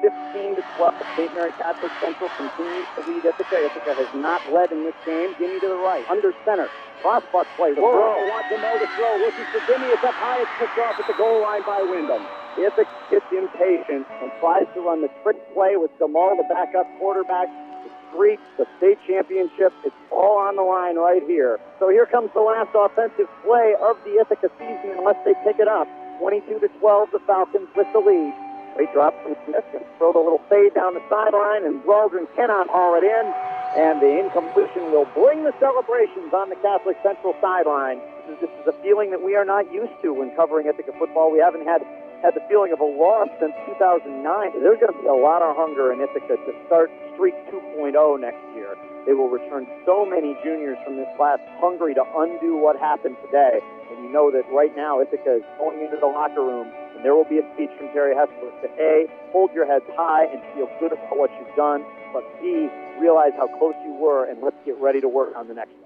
15-12. St. Mary Catholic Central continues to lead Ithaca. Ithaca has not led in this game. Gimme to the right. Under center. Crossbuck play. The throw. Wants to know the throw. Looking for Gimme. It's up high. It's picked off at the goal line by Wyndham. Ithaca gets impatient and tries to run the trick play with Gamal, the backup quarterback. The streak, the state championship, it's all on the line right here. So here comes the last offensive play of the Ithaca season unless they pick it up. 22-12, the Falcons with the lead. Great drop from Smith, and throw the little fade down the sideline, and Waldron cannot haul it in, and the incompletion will bring the celebrations on the Catholic Central sideline. This is a feeling that we are not used to when covering Ithaca football. We haven't had the feeling of a loss since 2009. There's going to be a lot of hunger in Ithaca to start Streak 2.0 next year. They will return so many juniors from this class hungry to undo what happened today. And you know that right now Ithaca is going into the locker room, and there will be a speech from Terry Hesbrook to A, hold your heads high and feel good about what you've done, but B, realize how close you were, and let's get ready to work on the next one.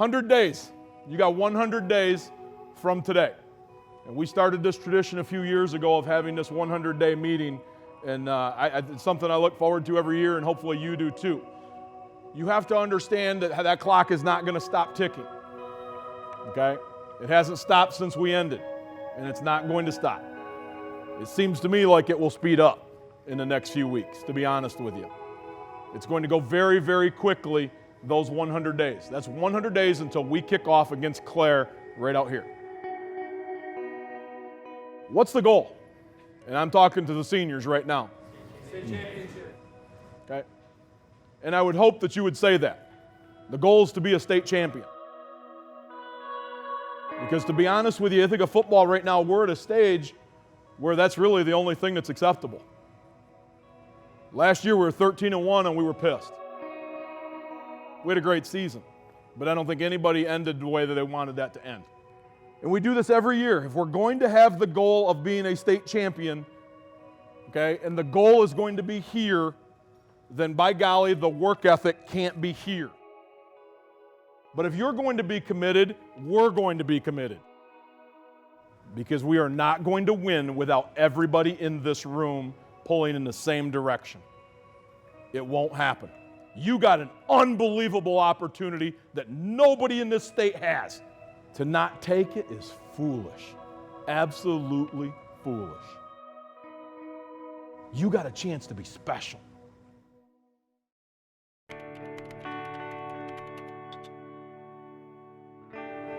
"100 days. You got 100 days from today." And we started this tradition a few years ago of having this 100-day meeting, and it's something I look forward to every year, and hopefully you do too. You have to understand that that clock is not going to stop ticking, okay? It hasn't stopped since we ended, and it's not going to stop. It seems to me like it will speed up in the next few weeks, to be honest with you. It's going to go very, very quickly, those 100 days. That's 100 days until we kick off against Clare right out here. What's the goal? And I'm talking to the seniors right now. State championship. Okay? And I would hope that you would say that. The goal is to be a state champion. Because to be honest with you, Ithaca football right now, we're at a stage where that's really the only thing that's acceptable. Last year we were 13-1 and we were pissed. We had a great season, but I don't think anybody ended the way that they wanted that to end. And we do this every year. If we're going to have the goal of being a state champion, okay, and the goal is going to be here, then by golly, the work ethic can't be here. But if you're going to be committed, we're going to be committed. Because we are not going to win without everybody in this room pulling in the same direction. It won't happen. You got an unbelievable opportunity that nobody in this state has. To not take it is foolish. Absolutely foolish. You got a chance to be special.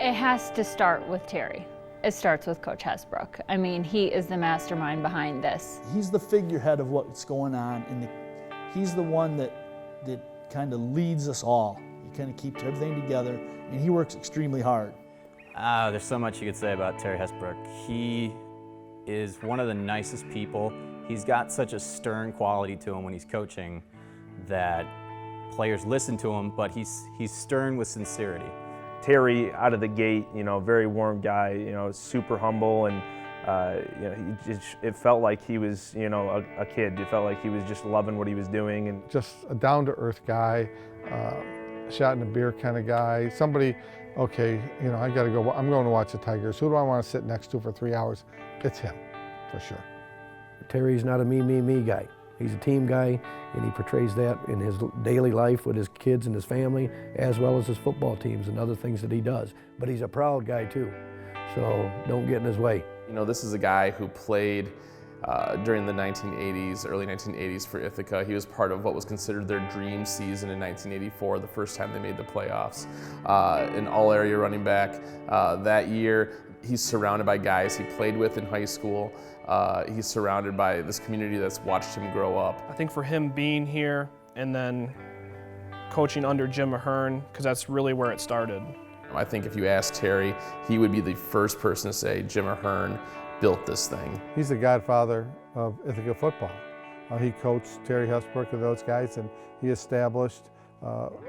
It has to start with Terry. It starts with Coach Hesbrook. I mean, he is the mastermind behind this. He's the figurehead of what's going on, and he's the one that kind of leads us all. He kind of keeps everything together, and he works extremely hard. There's so much you could say about Terry Hesbrook. He is one of the nicest people. He's got such a stern quality to him when he's coaching that players listen to him, but he's stern with sincerity. Terry, out of the gate, very warm guy, super humble, and It felt like he was, a kid. It felt like he was just loving what he was doing. And just a down-to-earth guy, shot in a beer kind of guy. Somebody, okay, I got to go. I'm going to watch the Tigers. Who do I want to sit next to for 3 hours? It's him, for sure. Terry's not a me guy. He's a team guy, and he portrays that in his daily life with his kids and his family, as well as his football teams and other things that he does. But he's a proud guy too, so don't get in his way. This is a guy who played during the 1980s, early 1980s for Ithaca. He was part of what was considered their dream season in 1984, the first time they made the playoffs. An all-area running back. That year, he's surrounded by guys he played with in high school. He's surrounded by this community that's watched him grow up. I think for him being here and then coaching under Jim Ahern, because that's really where it started. I think if you ask Terry, he would be the first person to say Jim Ahern built this thing. He's the godfather of Ithaca football. He coached Terry Hesbrook and those guys, and he established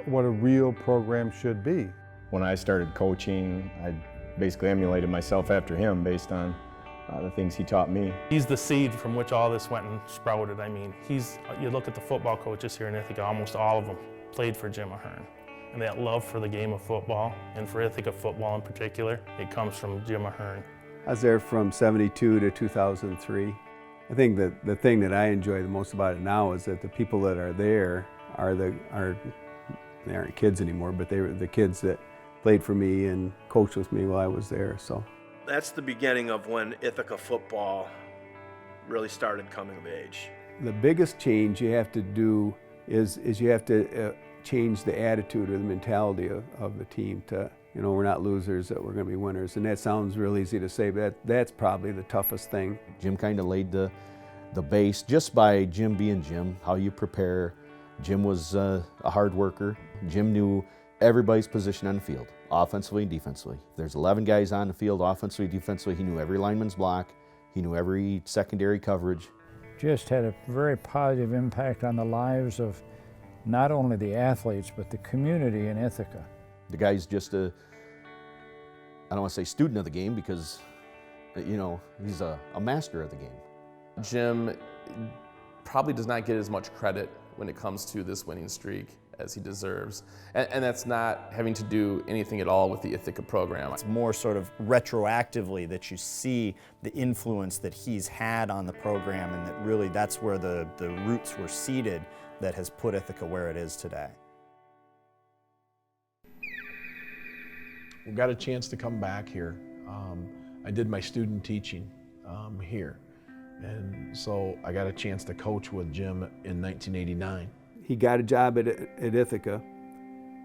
what a real program should be. When I started coaching, I basically emulated myself after him based on the things he taught me. He's the seed from which all this went and sprouted. I mean, you look at the football coaches here in Ithaca, almost all of them played for Jim Ahern. And that love for the game of football, and for Ithaca football in particular, it comes from Jim Ahern. I was there from '72 to 2003. I think that the thing that I enjoy the most about it now is that the people that are there they aren't kids anymore, but they were the kids that played for me and coached with me while I was there. So that's the beginning of when Ithaca football really started coming of age. The biggest change you have to do is you have to change the attitude or the mentality of the team to, we're not losers, that we're going to be winners. And that sounds real easy to say, but that's probably the toughest thing. Jim kind of laid the base just by Jim being Jim, how you prepare. Jim was a hard worker. Jim knew everybody's position on the field, offensively and defensively. If there's 11 guys on the field, offensively, defensively, he knew every lineman's block. He knew every secondary coverage. Just had a very positive impact on the lives of not only the athletes, but the community in Ithaca. The guy's just I don't want to say student of the game because, he's a master of the game. Jim probably does not get as much credit when it comes to this winning streak as he deserves. And that's not having to do anything at all with the Ithaca program. It's more sort of retroactively that you see the influence that he's had on the program, and that really that's where the roots were seeded that has put Ithaca where it is today. We got a chance to come back here. I did my student teaching here. And so I got a chance to coach with Jim in 1989. He got a job at Ithaca,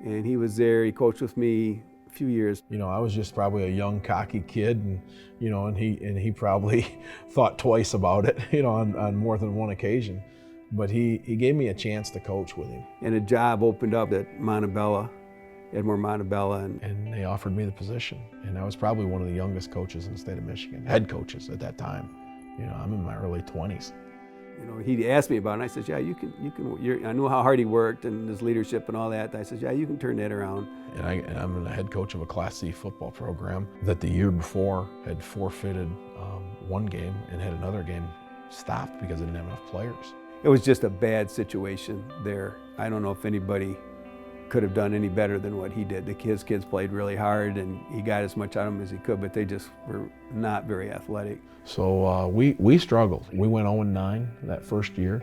and he was there. He coached with me a few years. I was just probably a young, cocky kid, and he probably thought twice about it, on more than one occasion. But he gave me a chance to coach with him. And a job opened up at Montebello, Edmore Montebello. And they offered me the position. And I was probably one of the youngest coaches in the state of Michigan, head coaches at that time. I'm in my early 20s. He asked me about it, and I said, yeah, you can. I knew how hard he worked and his leadership and all that. I said, yeah, you can turn that around. And I'm the head coach of a Class C football program that the year before had forfeited one game and had another game stopped because they didn't have enough players. It was just a bad situation there. I don't know if anybody could have done any better than what he did. His kids played really hard, and he got as much out of them as he could, but they just were not very athletic. So we struggled. We went 0-9 that first year.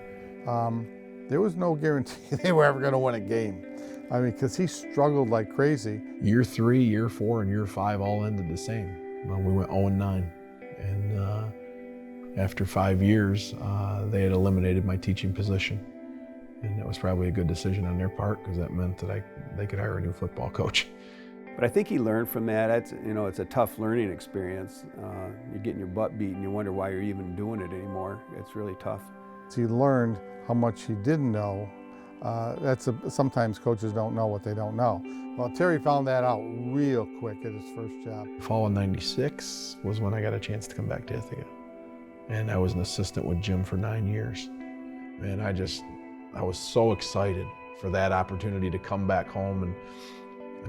There was no guarantee they were ever going to win a game. I mean, because he struggled like crazy. Year 3, year 4, and year 5 all ended the same. We went 0-9. And after 5 years, they had eliminated my teaching position. And that was probably a good decision on their part, because that meant that they could hire a new football coach. But I think he learned from that. It's a tough learning experience. You're getting your butt beat and you wonder why you're even doing it anymore. It's really tough. So he learned how much he didn't know. Sometimes coaches don't know what they don't know. Well, Terry found that out real quick at his first job. Fall of '96 was when I got a chance to come back to Ithaca. And I was an assistant with Jim for 9 years. And I was so excited for that opportunity to come back home, and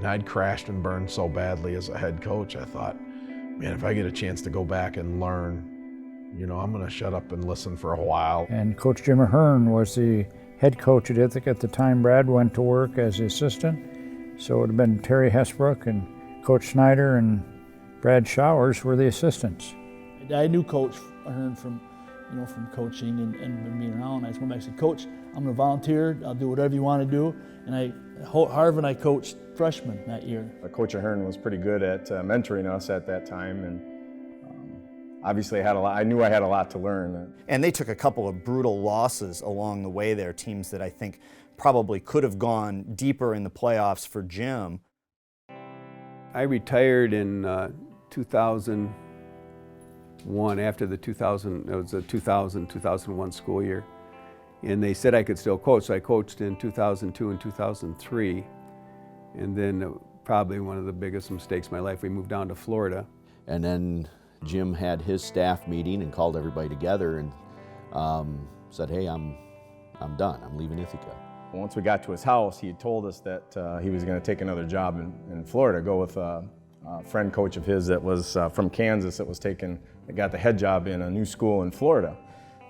I'd crashed and burned so badly as a head coach. I thought, man, if I get a chance to go back and learn You know, I'm going to shut up and listen for a while. And Coach Jim Ahern was the head coach at Ithaca at the time Brad went to work as the assistant. So it would have been Terry Hesbrook and Coach Snyder and Brad Showers were the assistants. I knew Coach Ahern from coaching and being around. I just went back and said, Coach, I'm going to volunteer. I'll do whatever you want to do. And Harv and I coached freshmen that year. Coach Ahern was pretty good at mentoring us at that time, and obviously I knew I had a lot to learn. And they took a couple of brutal losses along the way there, teams that I think probably could have gone deeper in the playoffs for Jim. I retired in 2001 after the 2000-2001 school year. And they said I could still coach, so I coached in 2002 and 2003. And then probably one of the biggest mistakes of my life, we moved down to Florida. And then Jim had his staff meeting and called everybody together and said, hey, I'm done, I'm leaving Ithaca. Once we got to his house, he had told us that he was going to take another job in Florida, go with a friend coach of his that was from Kansas that got the head job in a new school in Florida.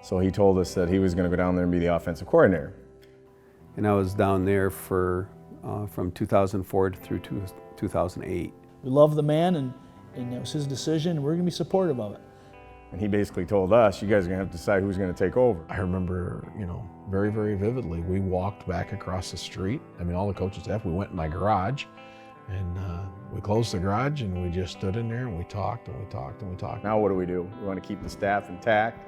So he told us that he was going to go down there and be the offensive coordinator. And I was down there for from 2004 through 2008. We love the man, and it was his decision, and we're going to be supportive of it. And he basically told us, you guys are going to have to decide who's going to take over. I remember, very, very vividly, we walked back across the street. I mean, all the coaches staff, we went in my garage, and we closed the garage, and we just stood in there, and we talked, and we talked, and we talked. Now what do? We want to keep the staff intact.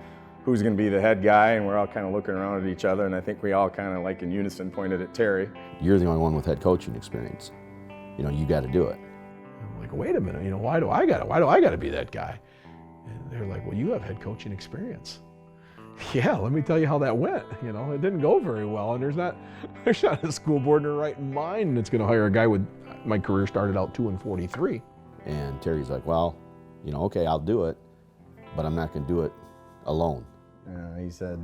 Who's going to be the head guy? And we're all kind of looking around at each other, and I think we all kind of like in unison pointed at Terry. You're the only one with head coaching experience. You got to do it. I'm like, wait a minute, why do I got to be that guy? And they're like, well, you have head coaching experience. Yeah, let me tell you how that went. It didn't go very well, and there's not a school board in their right mind that's going to hire a guy with. My career started out 2-43. And Terry's like, well, okay, I'll do it, but I'm not going to do it alone. He said,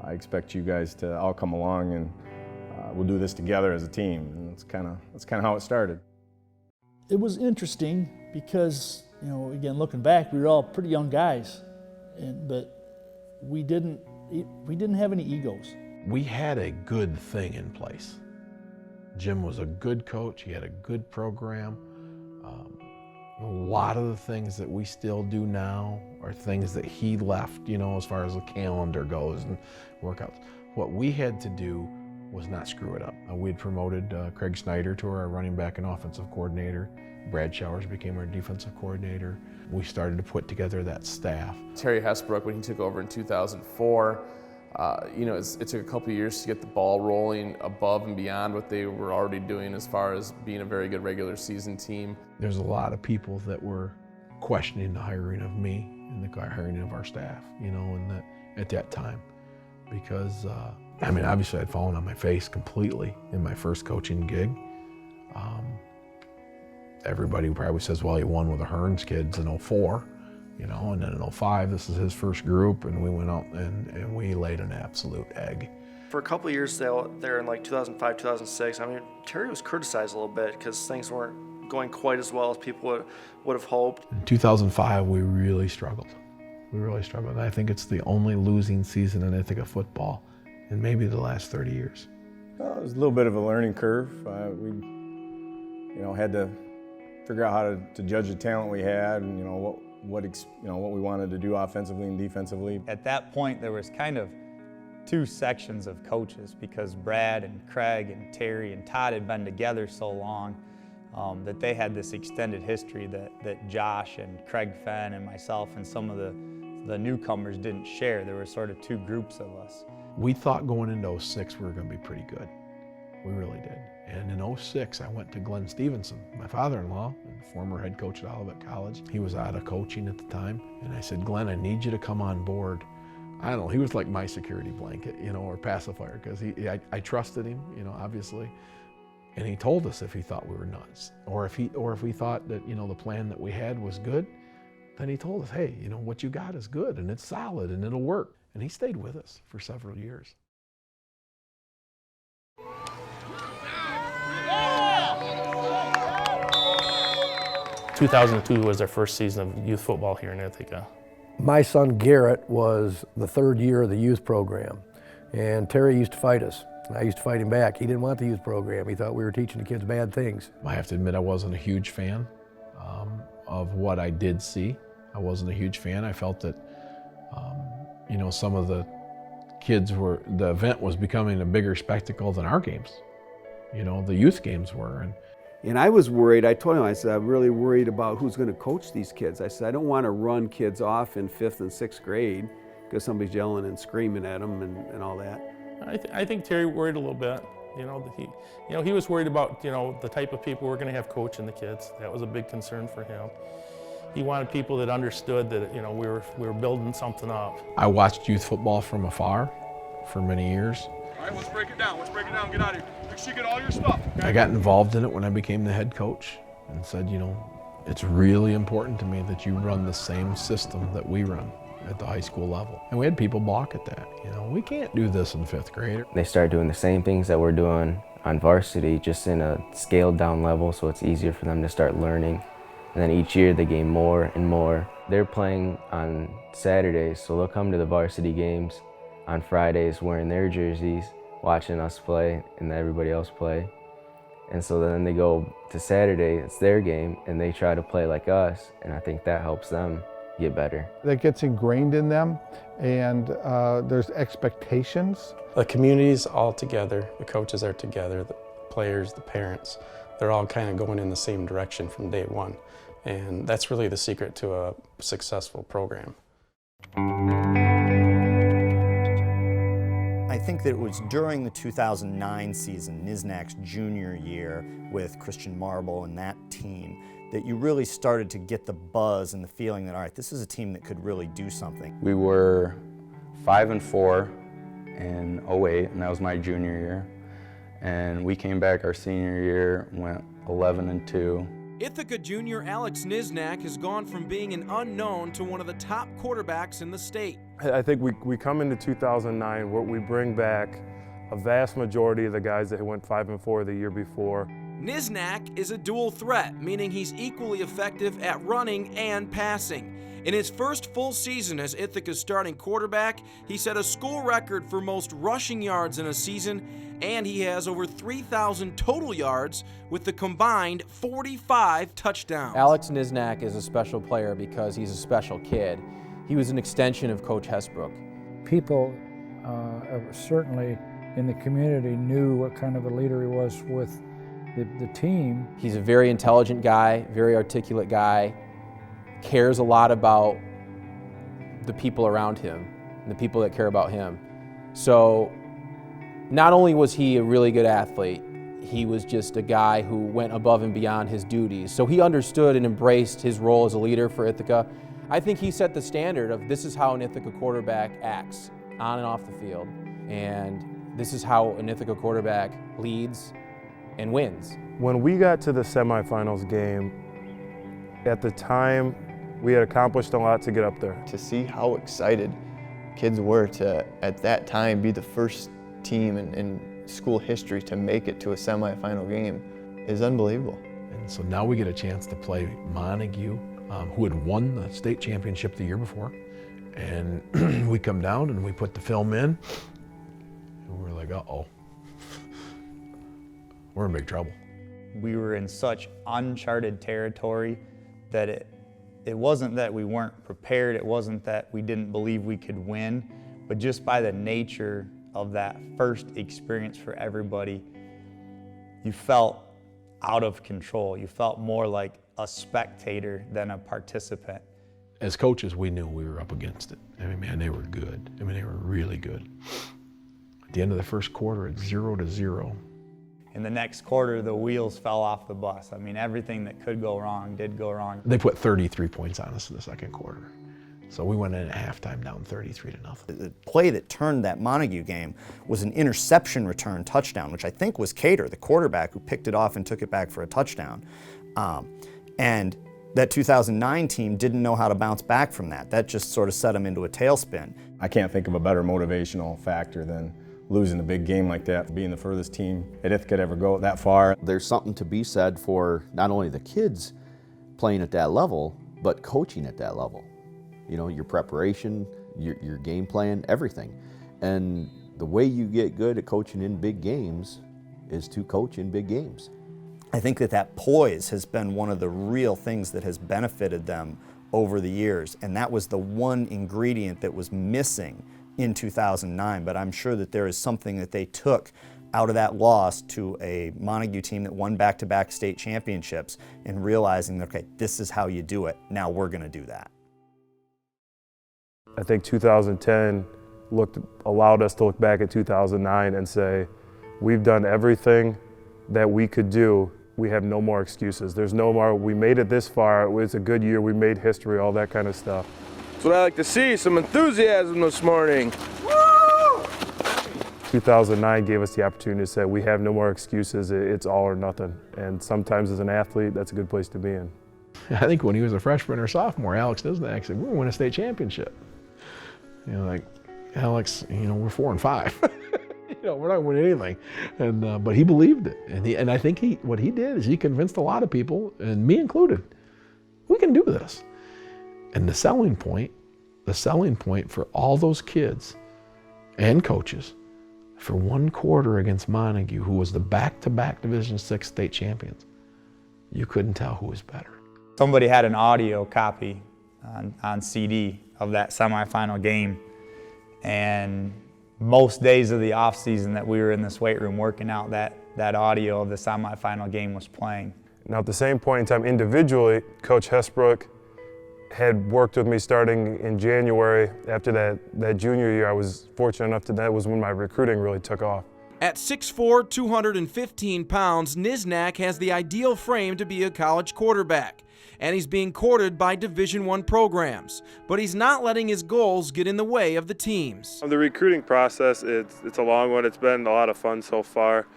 I expect you guys to all come along, and we'll do this together as a team. And that's kind of how it started. It was interesting because, again, looking back, we were all pretty young guys, but we didn't have any egos. We had a good thing in place. Jim was a good coach. He had a good program. A lot of the things that we still do now are things that he left, as far as the calendar goes and workouts. What we had to do was not screw it up. We'd promoted Craig Snyder to our running back and offensive coordinator. Brad Showers became our defensive coordinator. We started to put together that staff. Terry Hesbrook, when he took over in 2004, it took a couple of years to get the ball rolling above and beyond what they were already doing as far as being a very good regular season team. There's a lot of people that were questioning the hiring of me and the hiring of our staff, at that time. Because, obviously I'd fallen on my face completely in my first coaching gig. Everybody probably says, well, he won with the Hearns kids in 04. And then in 05, this is his first group, and we went out and we laid an absolute egg. For a couple of years there in like 2005, 2006, Terry was criticized a little bit because things weren't going quite as well as people would have hoped. In 2005, we really struggled. And I think it's the only losing season in Ithaca football in maybe the last 30 years. Well, it was a little bit of a learning curve. We, had to figure out how to judge the talent we had, and what we wanted to do offensively and defensively. At that point, there was kind of two sections of coaches because Brad and Craig and Terry and Todd had been together so long that they had this extended history that Josh and Craig Fenn and myself and some of the newcomers didn't share. There were sort of two groups of us. We thought going into 06 we were going to be pretty good. We really did. And in 06, I went to Glenn Stevenson, my father-in-law, and former head coach at Olivet College. He was out of coaching at the time. And I said, Glenn, I need you to come on board. I don't know, he was like my security blanket, or pacifier, because I trusted him, obviously. And he told us if he thought we were nuts, or if we thought that, the plan that we had was good, then he told us, hey, what you got is good, and it's solid, and it'll work. And he stayed with us for several years. 2002 was our first season of youth football here in Ithaca. My son Garrett was the third year of the youth program, and Terry used to fight us. I used to fight him back. He didn't want the youth program. He thought we were teaching the kids bad things. I have to admit I wasn't a huge fan of what I did see. I wasn't a huge fan. I felt that, you know, some of the kids the event was becoming a bigger spectacle than our games. You know, the youth games were. And I was worried. I told him, I said, I'm really worried about who's going to coach these kids. I said, I don't want to run kids off in 5th and 6th grade because somebody's yelling and screaming at them and all that. I think Terry worried a little bit. You know, he was worried about, you know, the type of people we're going to have coaching the kids. That was a big concern for him. He wanted people that understood that, you know, we were building something up. I watched youth football from afar for many years. All right, let's break it down. Let's break it down. Get out of here. Make sure you get all your stuff. Okay? I got involved in it when I became the head coach and said, you know, it's really important to me that you run the same system that we run at the high school level. And we had people balk at that. You know, we can't do this in 5th grade. They start doing the same things that we're doing on varsity, just in a scaled down level, so it's easier for them to start learning. And then each year they gain more and more. They're playing on Saturdays, so they'll come to the varsity games on Fridays wearing their jerseys, watching us play and everybody else play. And so then they go to Saturday, it's their game, and they try to play like us, and I think that helps them get better. That gets ingrained in them, and there's expectations. The community's all together, the coaches are together, the players, the parents, they're all kind of going in the same direction from day one. And that's really the secret to a successful program. I think that it was during the 2009 season, Nizhnak's junior year, with Christian Marble and that team, that you really started to get the buzz and the feeling that, all right, this is a team that could really do something. We were 5-4 in 08, and that was my junior year. And we came back our senior year, went 11-2. Ithaca junior Alex Nizhnak has gone from being an unknown to one of the top quarterbacks in the state. I think we come into 2009 where we bring back a vast majority of the guys that went 5-4 the year before. Nizhnak is a dual threat, meaning he's equally effective at running and passing. In his first full season as Ithaca's starting quarterback, he set a school record for most rushing yards in a season, and he has over 3,000 total yards with the combined 45 touchdowns. Alex Nizhnak is a special player because he's a special kid. He was an extension of Coach Hesbrook. People certainly in the community knew what kind of a leader he was with the team. He's a very intelligent guy, very articulate guy, cares a lot about the people around him and the people that care about him. So not only was he a really good athlete, he was just a guy who went above and beyond his duties. So he understood and embraced his role as a leader for Ithaca. I think he set the standard of this is how an Ithaca quarterback acts on and off the field. And this is how an Ithaca quarterback leads and wins. When we got to the semifinals game, at the time, we had accomplished a lot to get up there. To see how excited kids were to, at that time, be the first team in school history to make it to a semifinal game is unbelievable. And so now we get a chance to play Montague, who had won the state championship the year before. And we come down and we put the film in, and we're like, uh-oh, we're in big trouble. We were in such uncharted territory that it wasn't that we weren't prepared, it wasn't that we didn't believe we could win, but just by the nature of that first experience for everybody, you felt out of control. You felt more like a spectator than a participant. As coaches, we knew we were up against it. I mean, man, they were good. I mean, they were really good. At the end of the first quarter, it's 0-0. In the next quarter, the wheels fell off the bus. I mean, everything that could go wrong did go wrong. They put 33 points on us in the second quarter. So we went in at halftime down 33-0. The play that turned that Montague game was an interception return touchdown, which I think was Cater, the quarterback, who picked it off and took it back for a touchdown. And that 2009 team didn't know how to bounce back from that. That just sort of set them into a tailspin. I can't think of a better motivational factor than losing a big game like that, being the furthest team at Ithaca to ever go that far. There's something to be said for not only the kids playing at that level, but coaching at that level. you know, your preparation, your game plan, everything. And the way you get good at coaching in big games is to coach in big games. I think that poise has been one of the real things that has benefited them over the years, and that was the one ingredient that was missing in 2009, but I'm sure that there is something that they took out of that loss to a Montague team that won back-to-back state championships and realizing that, okay, this is how you do it, now we're going to do that. I think 2010 allowed us to look back at 2009 and say, we've done everything that we could do. We have no more excuses. There's no more, we made it this far, it was a good year, we made history, all that kind of stuff. That's what I like to see, some enthusiasm this morning. 2009 gave us the opportunity to say we have no more excuses, it's all or nothing. And sometimes as an athlete, that's a good place to be in. I think when he was a freshman or sophomore, Alex Nizhnak said, we're going to win a state championship. You know, like, Alex, you know, we're 4-5. You know, we're not winning anything. And, but he believed it. And I think what he did is he convinced a lot of people, and me included, we can do this. And the selling point for all those kids and coaches for one quarter against Montague, who was the back-to-back Division VI state champions, you couldn't tell who was better. Somebody had an audio copy on CD of that semifinal game, and most days of the off season that we were in this weight room working out, that audio of the semifinal game was playing. Now at the same point in time, individually, Coach Hesbrook had worked with me starting in January. After that junior year, I was fortunate enough that was when my recruiting really took off. At 6'4", 215 pounds, Nizhnak has the ideal frame to be a college quarterback, and he's being courted by Division I programs. But he's not letting his goals get in the way of the teams. The recruiting process, it's a long one. It's been a lot of fun so far.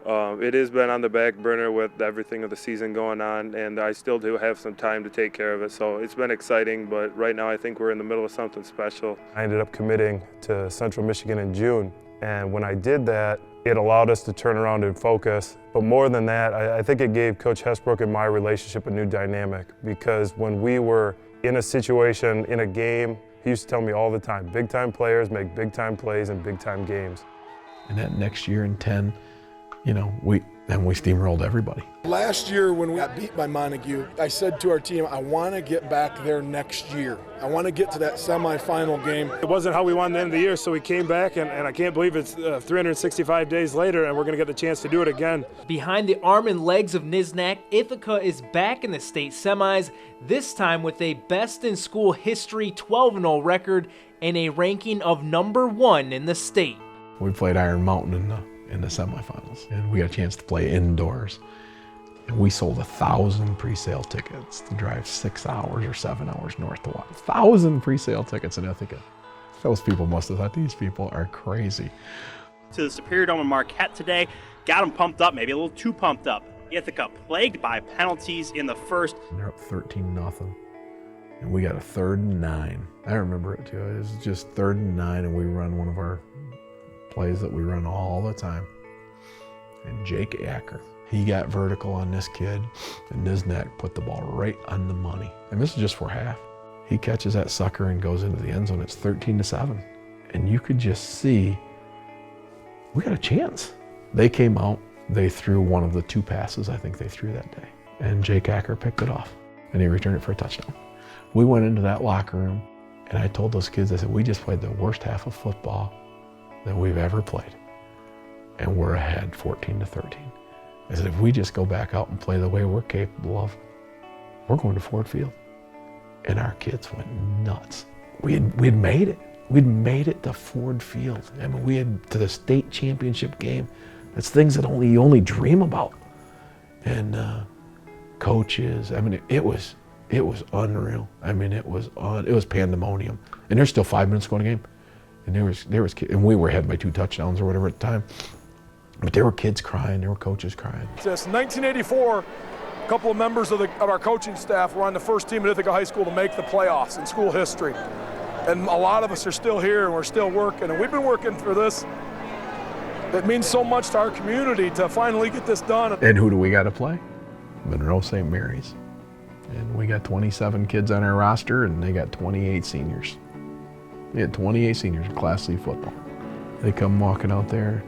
It has been on the back burner with everything of the season going on, and I still do have some time to take care of it. So it's been exciting, but right now I think we're in the middle of something special. I ended up committing to Central Michigan in June, and when I did that, it allowed us to turn around and focus. But more than that, I think it gave Coach Hesbrook and my relationship a new dynamic, because when we were in a situation, in a game, he used to tell me all the time, big-time players make big-time plays in big-time games. And that next year in 10, you know, we steamrolled everybody. Last year when we got beat by Montague, I said to our team, I want to get back there next year. I want to get to that semifinal game. It wasn't how we won the end of the year, so we came back, and I can't believe it's 365 days later, and we're going to get the chance to do it again. Behind the arm and legs of Nizhnak, Ithaca is back in the state semis, this time with a best-in-school history 12-0 record and a ranking of #1 in the state. We played Iron Mountain in the semifinals, and we got a chance to play indoors. And we sold 1,000 pre-sale tickets to drive 6 hours or 7 hours north to watch. 1,000 pre-sale tickets in Ithaca. Those people must have thought these people are crazy. To the Superior Dome in Marquette today, got them pumped up, maybe a little too pumped up. Ithaca plagued by penalties in the first. And they're up 13-0, and we got a 3rd and 9. I remember it too. It was just 3rd and 9, and we run one of our plays that we run all the time. And Jake Ahern, he got vertical on this kid, and Nizhnak put the ball right on the money. And this is just for half. He catches that sucker and goes into the end zone. It's 13-7. And you could just see, we got a chance. They came out, they threw one of the 2 passes I think they threw that day. And Jake Ahern picked it off, and he returned it for a touchdown. We went into that locker room, and I told those kids, I said, we just played the worst half of football that we've ever played, and we're ahead 14-13. I said, if we just go back out and play the way we're capable of, we're going to Ford Field. And our kids went nuts. We'd made it. We'd made it to Ford Field. I mean, we had to the state championship game. That's things that you only dream about. And coaches, I mean, it was unreal. I mean, it was pandemonium. And there's still 5 minutes going to game. And there was kids, and we were ahead by 2 touchdowns or whatever at the time. But there were kids crying, there were coaches crying. Since 1984, a couple of members of our coaching staff were on the first team at Ithaca High School to make the playoffs in school history. And a lot of us are still here, and we're still working, and we've been working for this. It means so much to our community to finally get this done. And who do we got to play? Monroe St. Mary's. And we got 27 kids on our roster, and they got 28 seniors. We had 28 seniors in Class C football. They come walking out there,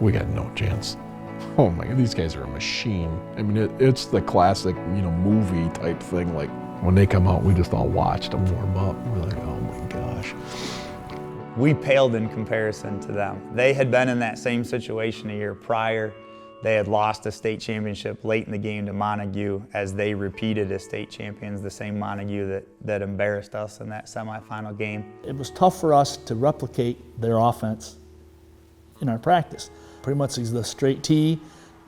we got no chance. Oh my God, these guys are a machine. I mean, it's the classic, movie type thing. Like when they come out, we just all watched them warm up. We're like, oh my gosh. We paled in comparison to them. They had been in that same situation a year prior. They had lost a state championship late in the game to Montague as they repeated as state champions, the same Montague that embarrassed us in that semifinal game. It was tough for us to replicate their offense in our practice. Pretty much it's the straight T,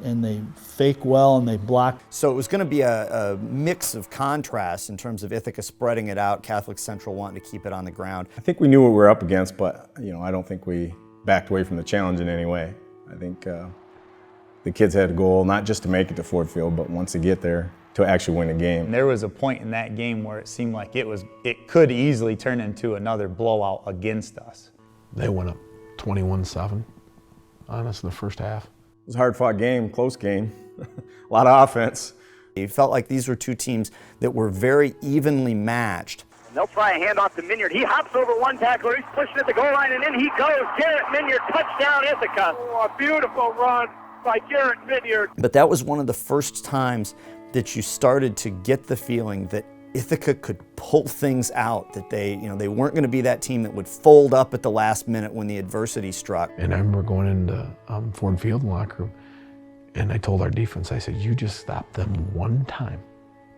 and they fake well and they block. So it was going to be a mix of contrasts in terms of Ithaca spreading it out, Catholic Central wanting to keep it on the ground. I think we knew what we were up against, but I don't think we backed away from the challenge in any way. I think the kids had a goal not just to make it to Ford Field, but once they get there, to actually win a game. And there was a point in that game where it seemed like it could easily turn into another blowout against us. They went up 21-7 on us in the first half. It was a hard-fought game, close game, a lot of offense. It felt like these were two teams that were very evenly matched. And they'll try a handoff to Minyard. He hops over one tackler, he's pushing at the goal line, and in he goes. Garrett Minyard, touchdown Ithaca. Oh, a beautiful run by Garrett Minyard. But that was one of the first times that you started to get the feeling that Ithaca could pull things out, that they weren't going to be that team that would fold up at the last minute when the adversity struck. And I remember going into Ford Field in the locker room, and I told our defense, I said, you just stop them one time.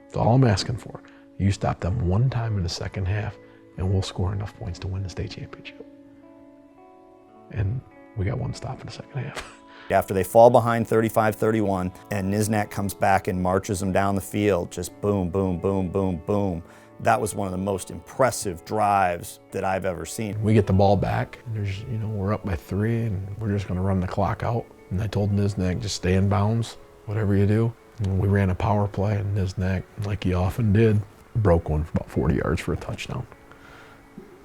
That's all I'm asking for. You stop them one time in the second half, and we'll score enough points to win the state championship. And we got one stop in the second half. After they fall behind 35-31, and Nizhnak comes back and marches them down the field, just boom, boom, boom, boom, boom. That was one of the most impressive drives that I've ever seen. We get the ball back, and we're up by 3, and we're just going to run the clock out. And I told Nizhnak, just stay in bounds, whatever you do. And we ran a power play, and Nizhnak, like he often did, broke one for about 40 yards for a touchdown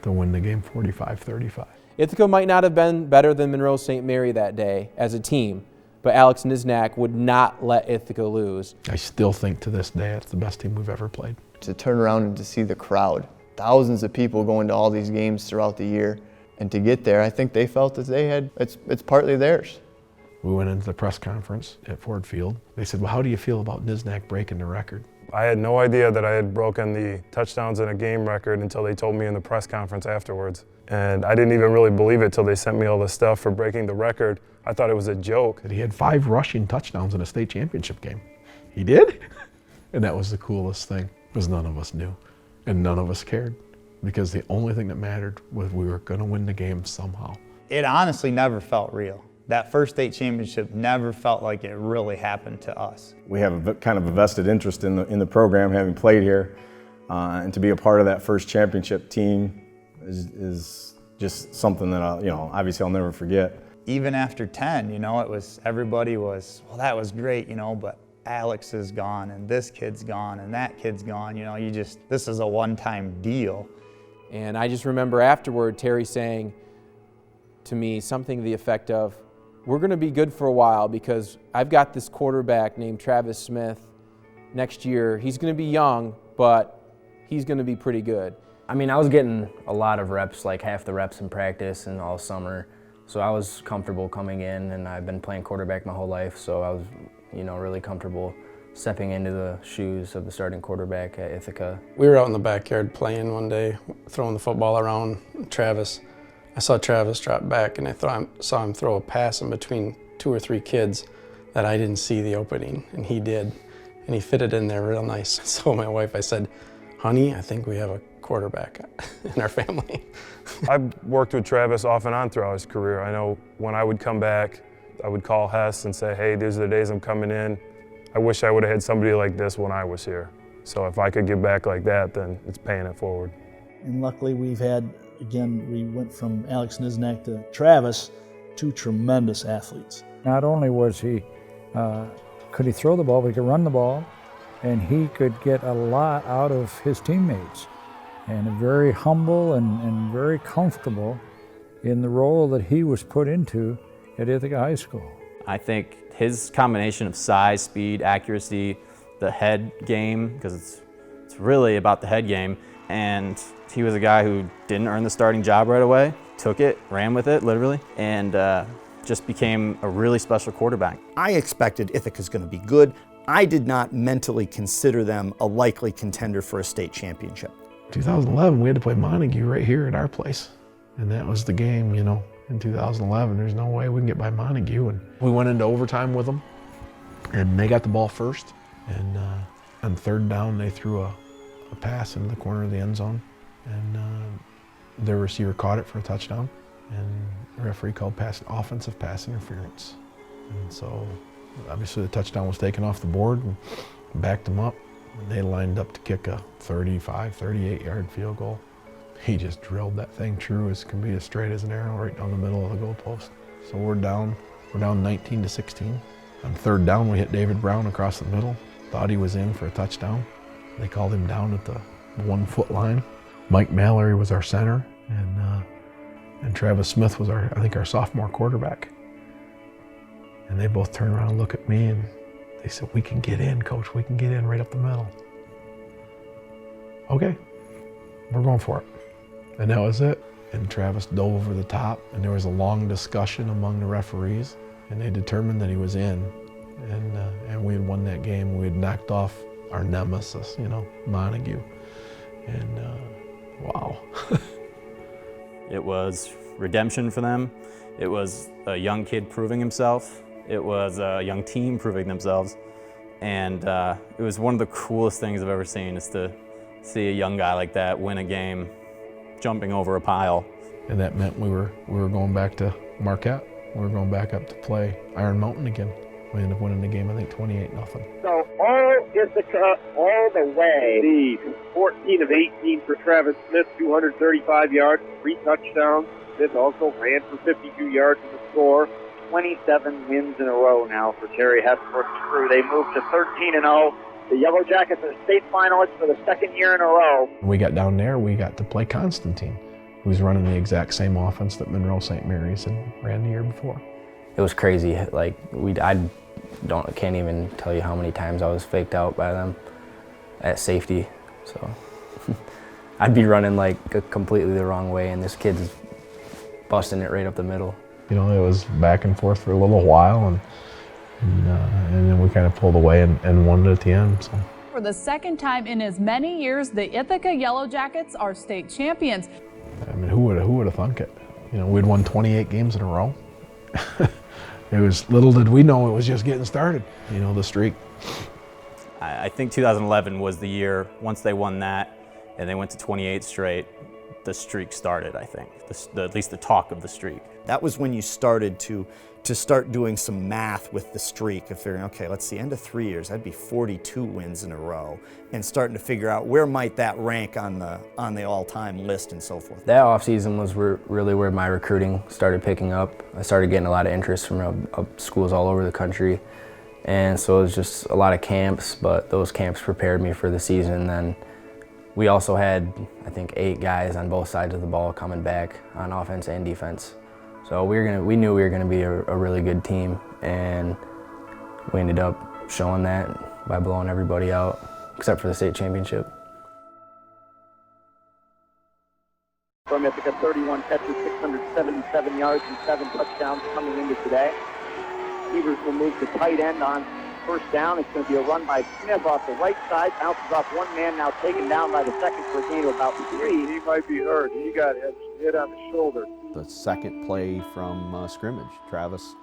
to win the game 45-35. Ithaca might not have been better than Monroe St. Mary that day as a team, but Alex Nizhnak would not let Ithaca lose. I still think to this day it's the best team we've ever played. To turn around and to see the crowd, thousands of people going to all these games throughout the year, and to get there, I think they felt that it's partly theirs. We went into the press conference at Ford Field. They said, well, how do you feel about Nizhnak breaking the record? I had no idea that I had broken the touchdowns in a game record until they told me in the press conference afterwards. And I didn't even really believe it till they sent me all the stuff for breaking the record. I thought it was a joke. He had 5 rushing touchdowns in a state championship game. He did? And that was the coolest thing, because none of us knew. And none of us cared, because the only thing that mattered was we were going to win the game somehow. It honestly never felt real. That first state championship never felt like it really happened to us. We have a kind of a vested interest in the program, having played here, and to be a part of that first championship team is just something that obviously I'll never forget. Even after 10, everybody was, well, that was great, but Alex is gone, and this kid's gone, and that kid's gone. This is a one-time deal. And I just remember afterward Terry saying to me something to the effect of, we're going to be good for a while because I've got this quarterback named Travis Smith next year. He's going to be young, but he's going to be pretty good. I mean, I was getting a lot of reps, like half the reps in practice and all summer. So I was comfortable coming in, and I've been playing quarterback my whole life, so I was, really comfortable stepping into the shoes of the starting quarterback at Ithaca. We were out in the backyard playing one day, throwing the football around. I saw Travis drop back, and I saw him throw a pass in between 2 or 3 kids that I didn't see the opening, and he did. And he fit it in there real nice. So my wife, I said, honey, I think we have a quarterback in our family. I've worked with Travis off and on throughout his career. I know when I would come back, I would call Hess and say, hey, these are the days I'm coming in. I wish I would have had somebody like this when I was here. So if I could give back like that, then it's paying it forward. And luckily we've had, again, we went from Alex Nizhnak to Travis, 2 tremendous athletes. Not only was he, could he throw the ball, but he could run the ball, and he could get a lot out of his teammates. And very humble and very comfortable in the role that he was put into at Ithaca High School. I think his combination of size, speed, accuracy, the head game, because it's really about the head game. And he was a guy who didn't earn the starting job right away, took it, ran with it, literally, and just became a really special quarterback. I expected Ithaca's going to be good. I did not mentally consider them a likely contender for a state championship. 2011, we had to play Montague right here at our place. And that was the game, you know, in 2011. There's no way we can get by Montague. And we went into overtime with them, and they got the ball first. And on third down, they threw a pass into the corner of the end zone. And their receiver caught it for a touchdown. And the referee called offensive pass interference. And so obviously the touchdown was taken off the board and backed them up. And they lined up to kick a 35, 38-yard field goal. He just drilled that thing true as can be, as straight as an arrow, right down the middle of the goalpost. So we're down 19-16. On third down, we hit David Brown across the middle. Thought he was in for a touchdown. They called him down at the 1 foot line. Mike Mallory was our center, and Travis Smith was I think our sophomore quarterback. And they both turned around and looked at me and they said, "We can get in, coach, we can get in right up the middle." Okay, we're going for it. And that was it. And Travis dove over the top, and there was a long discussion among the referees, and they determined that he was in. And we had won that game. We had knocked off our nemesis, you know, Montague. And wow. It was redemption for them. It was a young kid proving himself. It was a young team proving themselves. And it was one of the coolest things I've ever seen, is to see a young guy like that win a game jumping over a pile. And that meant we were going back to Marquette. We were going back up to play Iron Mountain again. We ended up winning the game, I think, 28-0. So all Ithaca, all the way. Lead 14 of 18 for Travis Smith, 235 yards, 3 touchdowns. Smith also ran for 52 yards in the score. 27 wins in a row now for Terry Hesbrook's crew. They moved to 13-0. The Yellowjackets are state finalists for the second year in a row. When we got down there, we got to play Constantine, who's running the exact same offense that Monroe St. Mary's had ran the year before. It was crazy. Like I can't even tell you how many times I was faked out by them at safety. So I'd be running like completely the wrong way, and this kid's busting it right up the middle. You know, it was back and forth for a little while, and then we kind of pulled away and won it at the end. So. For the second time in as many years, the Ithaca Yellowjackets are state champions. I mean, who would have thunk it? You know, we'd won 28 games in a row. It was, little did we know, it was just getting started, you know, the streak. I think 2011 was the year, once they won that and they went to 28 straight, the streak started, I think, at least the talk of the streak. That was when you started to start doing some math with the streak of figuring, okay, let's see, end of 3 years, that'd be 42 wins in a row, and starting to figure out where might that rank on the all-time list and so forth. That offseason was really where my recruiting started picking up. I started getting a lot of interest from schools all over the country, and so it was just a lot of camps, but those camps prepared me for the season. Then we also had, I think, 8 guys on both sides of the ball coming back on offense and defense. So we knew we were going to be a really good team, and we ended up showing that by blowing everybody out, except for the state championship. From Ithaca, 31 catches, 677 yards, and 7 touchdowns coming into today. Beavers will move to tight end on first down. It's going to be a run by Smith off the right side, bounces off one man, now taken down by the second for a gain of about 3. He might be hurt. He got hit on the shoulder. The second play from scrimmage, Travis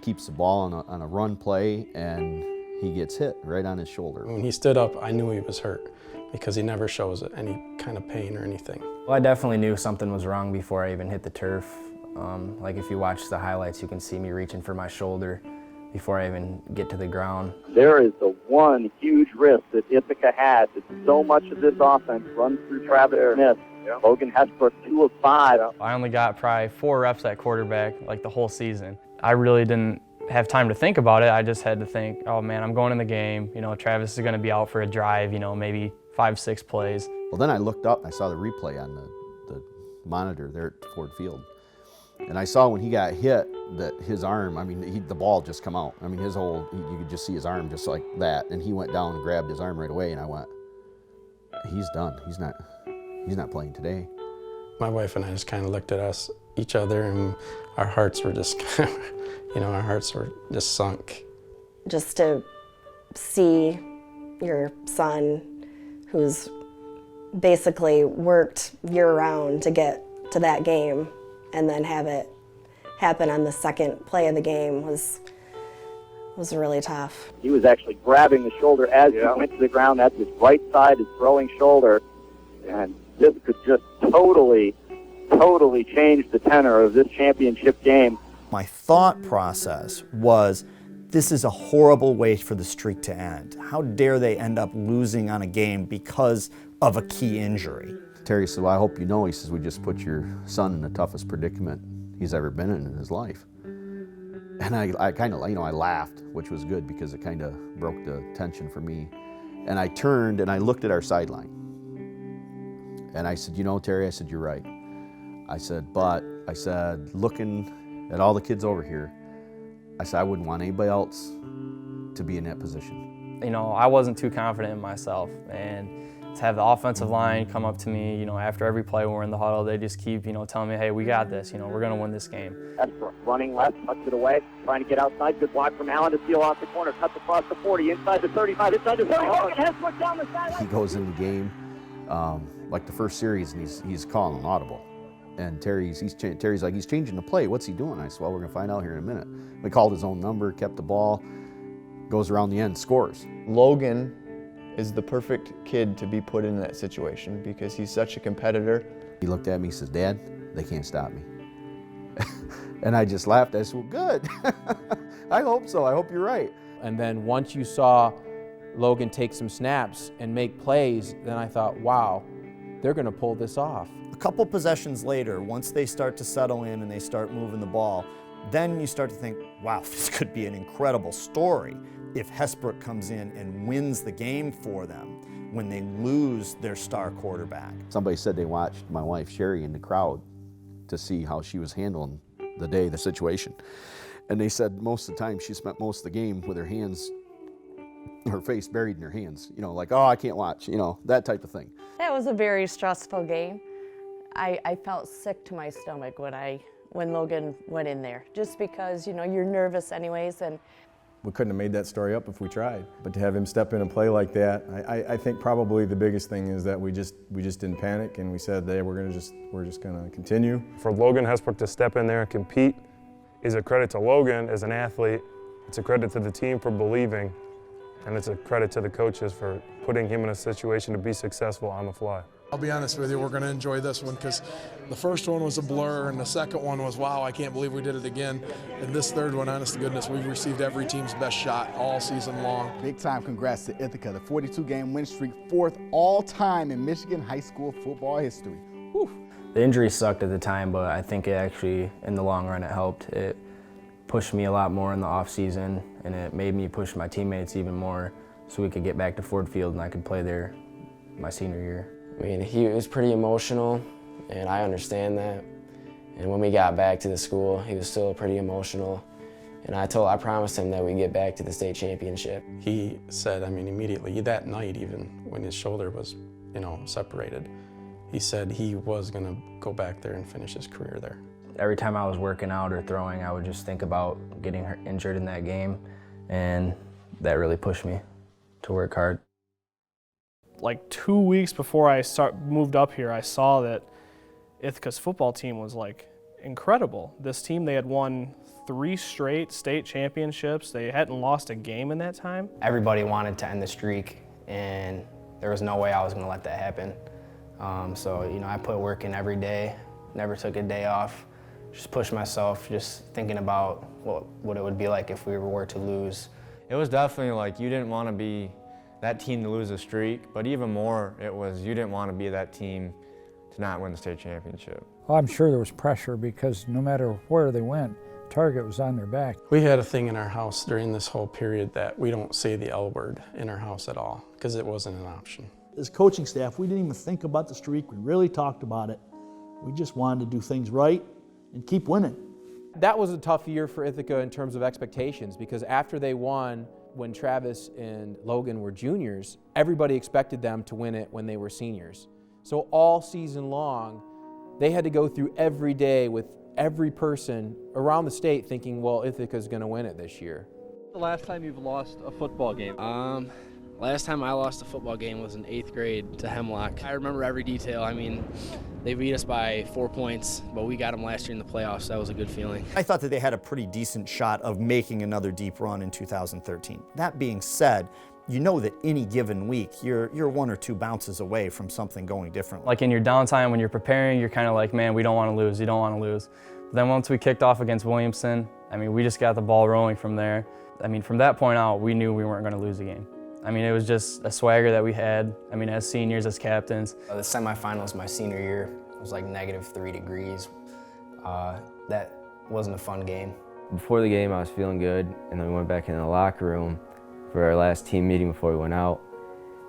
keeps the ball on a run play, and he gets hit right on his shoulder. When he stood up, I knew he was hurt because he never shows any kind of pain or anything. Well, I definitely knew something was wrong before I even hit the turf. Like if you watch the highlights, you can see me reaching for my shoulder before I even get to the ground. There is the one huge risk that Ithaca had, that so much of this offense runs through Travis Smith. Yep. Logan Hesbrook, 2 of 5. I only got probably 4 reps at quarterback like the whole season. I really didn't have time to think about it. I just had to think, oh man, I'm going in the game. You know, Travis is going to be out for a drive, you know, maybe 5-6 plays. Well, then I looked up and I saw the replay on the monitor there at Ford Field. And I saw when he got hit that his arm, I mean, the ball just come out. I mean, you could just see his arm just like that. And he went down and grabbed his arm right away, and I went, he's done. He's not playing today. My wife and I just kind of looked at each other, and our hearts were just, our hearts were just sunk. Just to see your son, who's basically worked year-round to get to that game, and then have it happen on the second play of the game was really tough. He was actually grabbing the shoulder as he went to the ground. That's his right side, his throwing shoulder. And this could just totally change the tenor of this championship game. My thought process was, this is a horrible way for the streak to end. How dare they end up losing on a game because of a key injury? Terry said, well, I hope you know, he says, we just put your son in the toughest predicament he's ever been in his life. And I kind of, I laughed, which was good because it kind of broke the tension for me. And I turned and I looked at our sideline. And I said, Terry, I said, you're right. I said, looking at all the kids over here, I said, I wouldn't want anybody else to be in that position. I wasn't too confident in myself, and to have the offensive line come up to me, after every play when we're in the huddle, they just keep, telling me, hey, we got this, we're gonna win this game. Hesbrook running left, tucks it away, trying to get outside. Good block from Allen to seal off the corner, cuts across the 40, inside the 35, inside the 30. Logan Hesbrook down the sideline. He goes in the game, like the first series, and he's calling an audible. And Terry's like, he's changing the play. What's he doing? I said, well, we're gonna find out here in a minute. We called his own number, kept the ball, goes around the end, scores. Logan is the perfect kid to be put in that situation because he's such a competitor. He looked at me, he says, Dad, they can't stop me. And I just laughed. I said, well, good. I hope so. I hope you're right. And then once you saw Logan take some snaps and make plays, then I thought, wow, they're gonna pull this off. A couple possessions later, once they start to settle in and they start moving the ball, then you start to think, wow, this could be an incredible story if Hesbrook comes in and wins the game for them when they lose their star quarterback. Somebody said they watched my wife Sherry in the crowd to see how she was handling the situation. And they said most of the time she spent most of the game with her face buried in her hands, like, oh, I can't watch, that type of thing. That was a very stressful game. I felt sick to my stomach when Logan went in there, just because, you're nervous anyways. And we couldn't have made that story up if we tried. But to have him step in and play like that, I think probably the biggest thing is that we just didn't panic, and we said, hey, we're just gonna continue. For Logan Hesbrook to step in there and compete is a credit to Logan as an athlete. It's a credit to the team for believing, and it's a credit to the coaches for putting him in a situation to be successful on the fly. I'll be honest with you, we're going to enjoy this one because the first one was a blur and the second one was, wow, I can't believe we did it again. And this third one, honest to goodness, we've received every team's best shot all season long. Big time congrats to Ithaca, the 42-game win streak, 4th all-time in Michigan high school football history. Whew. The injury sucked at the time, but I think it actually, in the long run, it helped. It pushed me a lot more in the off season, and it made me push my teammates even more so we could get back to Ford Field and I could play there my senior year. I mean, he was pretty emotional, and I understand that. And when we got back to the school, he was still pretty emotional. And I promised him that we'd get back to the state championship. He said, immediately, that night even, when his shoulder was, separated, he said he was gonna go back there and finish his career there. Every time I was working out or throwing, I would just think about getting injured in that game, and that really pushed me to work hard. Like 2 weeks before I moved up here, I saw that Ithaca's football team was incredible. This team, they had won 3 straight state championships. They hadn't lost a game in that time. Everybody wanted to end the streak, and there was no way I was going to let that happen. So I put work in every day, never took a day off, just pushed myself, just thinking about what it would be like if we were to lose. It was definitely you didn't want to be that team to lose a streak, but even more, it was you didn't want to be that team to not win the state championship. Well, I'm sure there was pressure because no matter where they went, target was on their back. We had a thing in our house during this whole period that we don't say the L word in our house at all because it wasn't an option. As coaching staff, we didn't even think about the streak. We really talked about it. We just wanted to do things right and keep winning. That was a tough year for Ithaca in terms of expectations, because after they won, when Travis and Logan were juniors, everybody expected them to win it when they were seniors. So all season long, they had to go through every day with every person around the state thinking, well, Ithaca's going to win it this year. The last time you've lost a football game? Last time I lost a football game was in 8th grade to Hemlock. I remember every detail. I mean, they beat us by 4 points, but we got them last year in the playoffs. That was a good feeling. I thought that they had a pretty decent shot of making another deep run in 2013. That being said, you know that any given week, you're 1 or 2 bounces away from something going differently. Like in your downtime when you're preparing, you're kind of like, man, we don't want to lose, you don't want to lose. But then once we kicked off against Williamson, I mean, we just got the ball rolling from there. I mean, from that point out, we knew we weren't going to lose a game. I mean, it was just a swagger that we had, I mean, as seniors, as captains. The semifinals my senior year, it was like -3 degrees. That wasn't a fun game. Before the game, I was feeling good, and then we went back in the locker room for our last team meeting before we went out.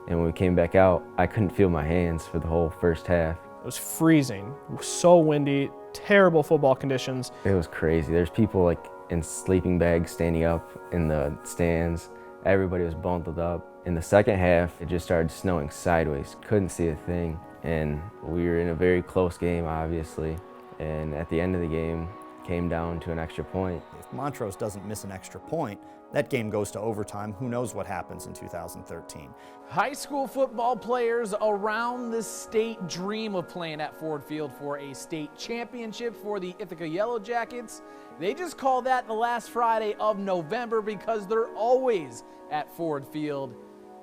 And when we came back out, I couldn't feel my hands for the whole first half. It was freezing, it was so windy, terrible football conditions. It was crazy. There's people like in sleeping bags standing up in the stands. Everybody was bundled up. In the second half, it just started snowing sideways. Couldn't see a thing. And we were in a very close game, obviously. And at the end of the game, came down to an extra point. If Montrose doesn't miss an extra point, that game goes to overtime. Who knows what happens in 2013. High school football players around the state dream of playing at Ford Field for a state championship for the Ithaca Yellowjackets. They just call that the last Friday of November because they're always at Ford Field.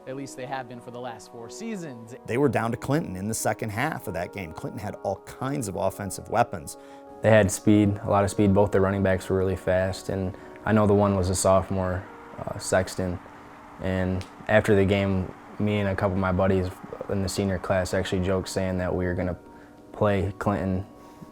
At least they have been for the last 4 seasons. They were down to Clinton in the second half of that game. Clinton had all kinds of offensive weapons. They had speed, a lot of speed. Both their running backs were really fast, and I know the one was a sophomore, Sexton. And after the game, me and a couple of my buddies in the senior class actually joked saying that we were going to play Clinton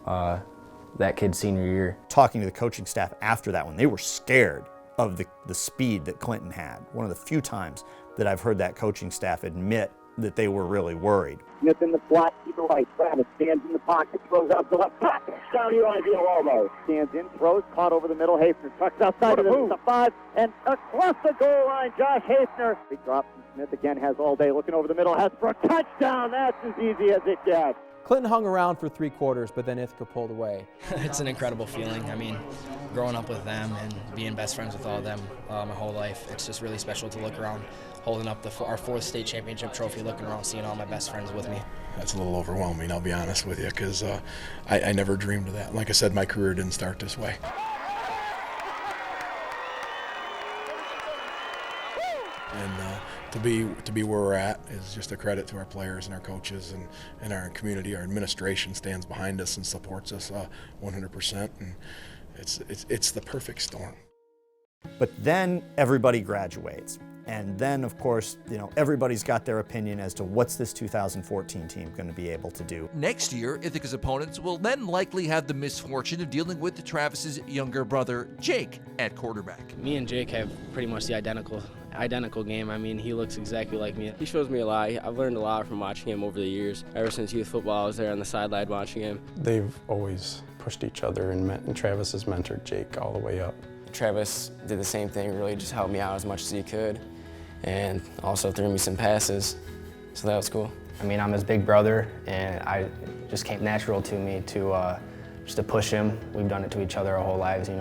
that kid's senior year. Talking to the coaching staff after that one, they were scared of the speed that Clinton had. One of the few times that I've heard that coaching staff admit that they were really worried. Smith in the flat, keep it right. Travis stands in the pocket, throws out the left back. Down Eli Villalobos. Stands in, throws, caught over the middle. Hafner tucks outside of the 5 and across the goal line. Josh Hafner. Big drop from Smith again, has all day looking over the middle. Hesbrook, touchdown. That's as easy as it gets. Clinton hung around for 3 quarters, but then Ithaca pulled away. It's an incredible feeling. I mean, growing up with them and being best friends with all of them my whole life, it's just really special to look around, holding up our 4th state championship trophy, looking around, seeing all my best friends with me. That's a little overwhelming, I'll be honest with you, because I never dreamed of that. Like I said, my career didn't start this way. And to be where we're at is just a credit to our players and our coaches and our community. Our administration stands behind us and supports us 100%, and it's the perfect storm. But then everybody graduates. And then, of course, everybody's got their opinion as to what's this 2014 team going to be able to do. Next year, Ithaca's opponents will then likely have the misfortune of dealing with Travis's younger brother, Jake, at quarterback. Me and Jake have pretty much the identical game. I mean, he looks exactly like me. He shows me a lot. I've learned a lot from watching him over the years. Ever since youth football, I was there on the sideline watching him. They've always pushed each other, and Travis has mentored Jake all the way up. Travis did the same thing, really just helped me out as much as he could, and also threw me some passes, so that was cool. I mean, I'm his big brother, and it just came natural to me to just to push him. We've done it to each other our whole lives.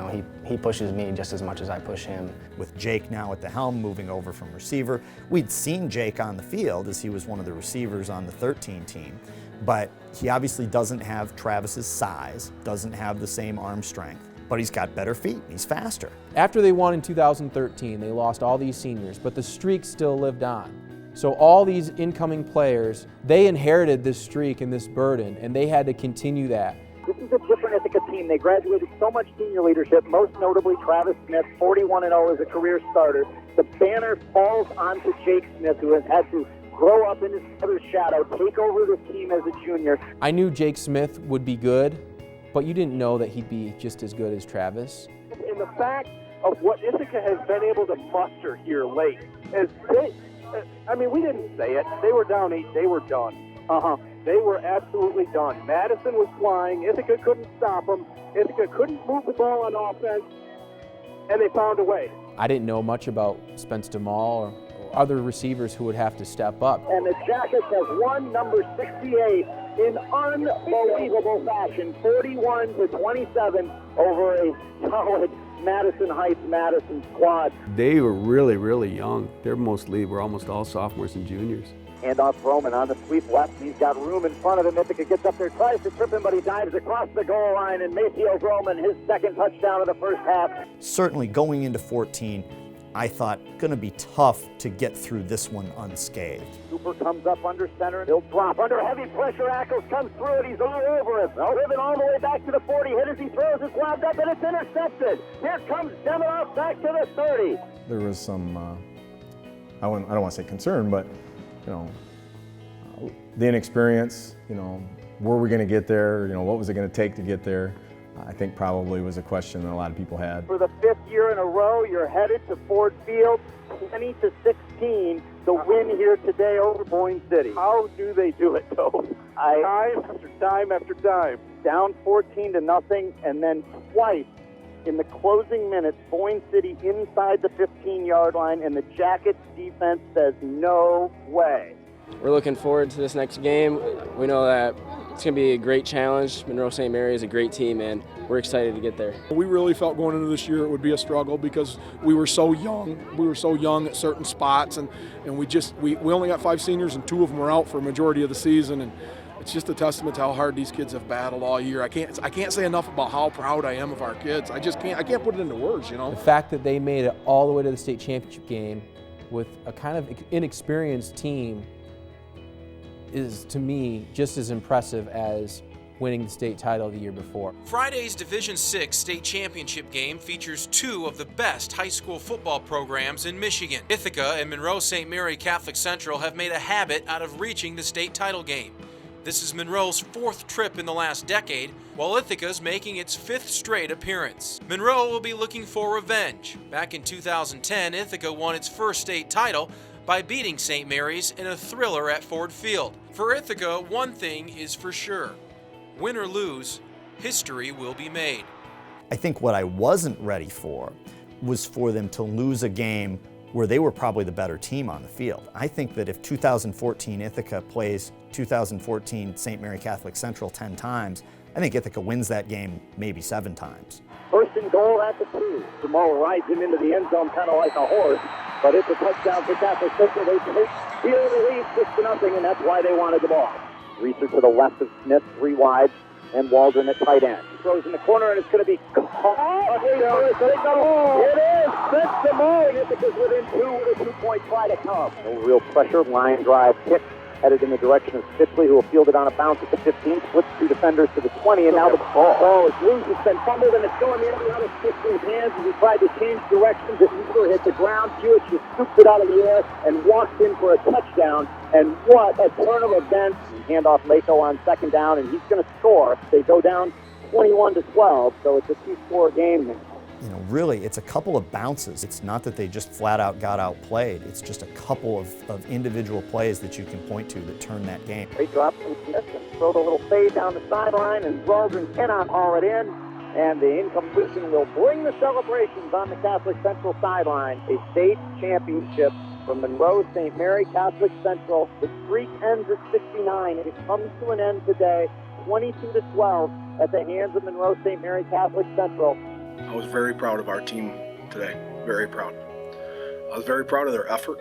He pushes me just as much as I push him. With Jake now at the helm, moving over from receiver, we'd seen Jake on the field as he was one of the receivers on the 13 team, but he obviously doesn't have Travis's size, doesn't have the same arm strength, but he's got better feet, he's faster. After they won in 2013, they lost all these seniors, but the streak still lived on. So all these incoming players, they inherited this streak and this burden, and they had to continue that. This is a different Ithaca team. They graduated so much senior leadership, most notably Travis Smith, 41-0 as a career starter. The banner falls onto Jake Smith, who has had to grow up in his father's shadow, take over the team as a junior. I knew Jake Smith would be good, but you didn't know that he'd be just as good as Travis. And the fact of what Ithaca has been able to muster here late is we didn't say it. They were down 8, they were done. They were absolutely done. Madison was flying. Ithaca couldn't stop them. Ithaca couldn't move the ball on offense, and they found a way. I didn't know much about Spence or other receivers who would have to step up. And the Jackets have won number 68 in unbelievable fashion, 41-27 over a solid Madison Heights Madison squad. They were really, really young. They're were almost all sophomores and juniors. Handoff Roman on the sweep left. He's got room in front of him. Ithaca gets up there, tries to trip him, but he dives across the goal line, and Mayfield Roman, his second touchdown of the first half. Certainly going into 14, I thought going to be tough to get through this one unscathed. Cooper comes up under center. He'll drop under heavy pressure. Ackles comes through it. He's all over him. Driven all the way back to the 40. Hit as he throws. It's wound up and it's intercepted. Here comes Demonoff back to the 30. There was some, I don't want to say concern, but the inexperience, were we going to get there? What was it going to take to get there? I think probably was a question that a lot of people had. For the 5th year in a row, you're headed to Ford Field, 20-16, the win here today over Boyne City. How do they do it, though? Time after time after time. Down 14-0, and then twice in the closing minutes, Boyne City inside the 15-yard line, and the Jackets defense says no way. We're looking forward to this next game. We know that it's going to be a great challenge. Monroe St. Mary is a great team, and we're excited to get there. We really felt going into this year it would be a struggle because we were so young. We were so young at certain spots, and we only got 5 seniors, and 2 of them were out for a majority of the season. And it's just a testament to how hard these kids have battled all year. I can't say enough about how proud I am of our kids. I can't put it into words, The fact that they made it all the way to the state championship game with a kind of inexperienced team is, to me, just as impressive as winning the state title the year before. Friday's Division VI state championship game features 2 of the best high school football programs in Michigan. Ithaca and Monroe St. Mary Catholic Central have made a habit out of reaching the state title game. This is Monroe's 4th trip in the last decade, while Ithaca's making its 5th straight appearance. Monroe will be looking for revenge. Back in 2010, Ithaca won its first state title by beating St. Mary's in a thriller at Ford Field. For Ithaca, one thing is for sure. Win or lose, history will be made. I think what I wasn't ready for was for them to lose a game where they were probably the better team on the field. I think that if 2014 Ithaca plays 2014 St. Mary Catholic Central 10 times, I think Ithaca wins that game maybe 7 times. First and goal at the 2. Jamal rides him into the end zone kind of like a horse, but it's a touchdown for Catholic Central. They steal the lead 6-0, and that's why they wanted the ball. Reeser to the left of Smith, 3 wide, and Waldron at tight end. He throws in the corner, and it's going to be caught. It is! Spence the ball, and Ithaca's within 2 with a 2-point try to come. No real pressure, line drive kick. Headed in the direction of Stitchley, who will field it on a bounce at the 15, splits 2 defenders to the 20, and now the ball is loose. It's been fumbled, and it's going in and out of Stitchley's hands as he tried to change directions. It never hit the ground. Hewitt just scooped it out of the air and walked in for a touchdown. And what a turn of events. Hand off Mako on 2nd down, and he's going to score. They go down 21-12, so it's a 2-score game. Really, it's a couple of bounces. It's not that they just flat out got outplayed. It's just a couple of individual plays that you can point to that turn that game. They drop from Smith and throw the little fade down the sideline, and Waldron cannot haul it in. And the incompletion will bring the celebrations on the Catholic Central sideline. A state championship from Monroe St. Mary Catholic Central. The streak ends at 69. It comes to an end today, 22-12, at the hands of Monroe St. Mary Catholic Central. I was very proud of our team today, very proud. I was very proud of their effort.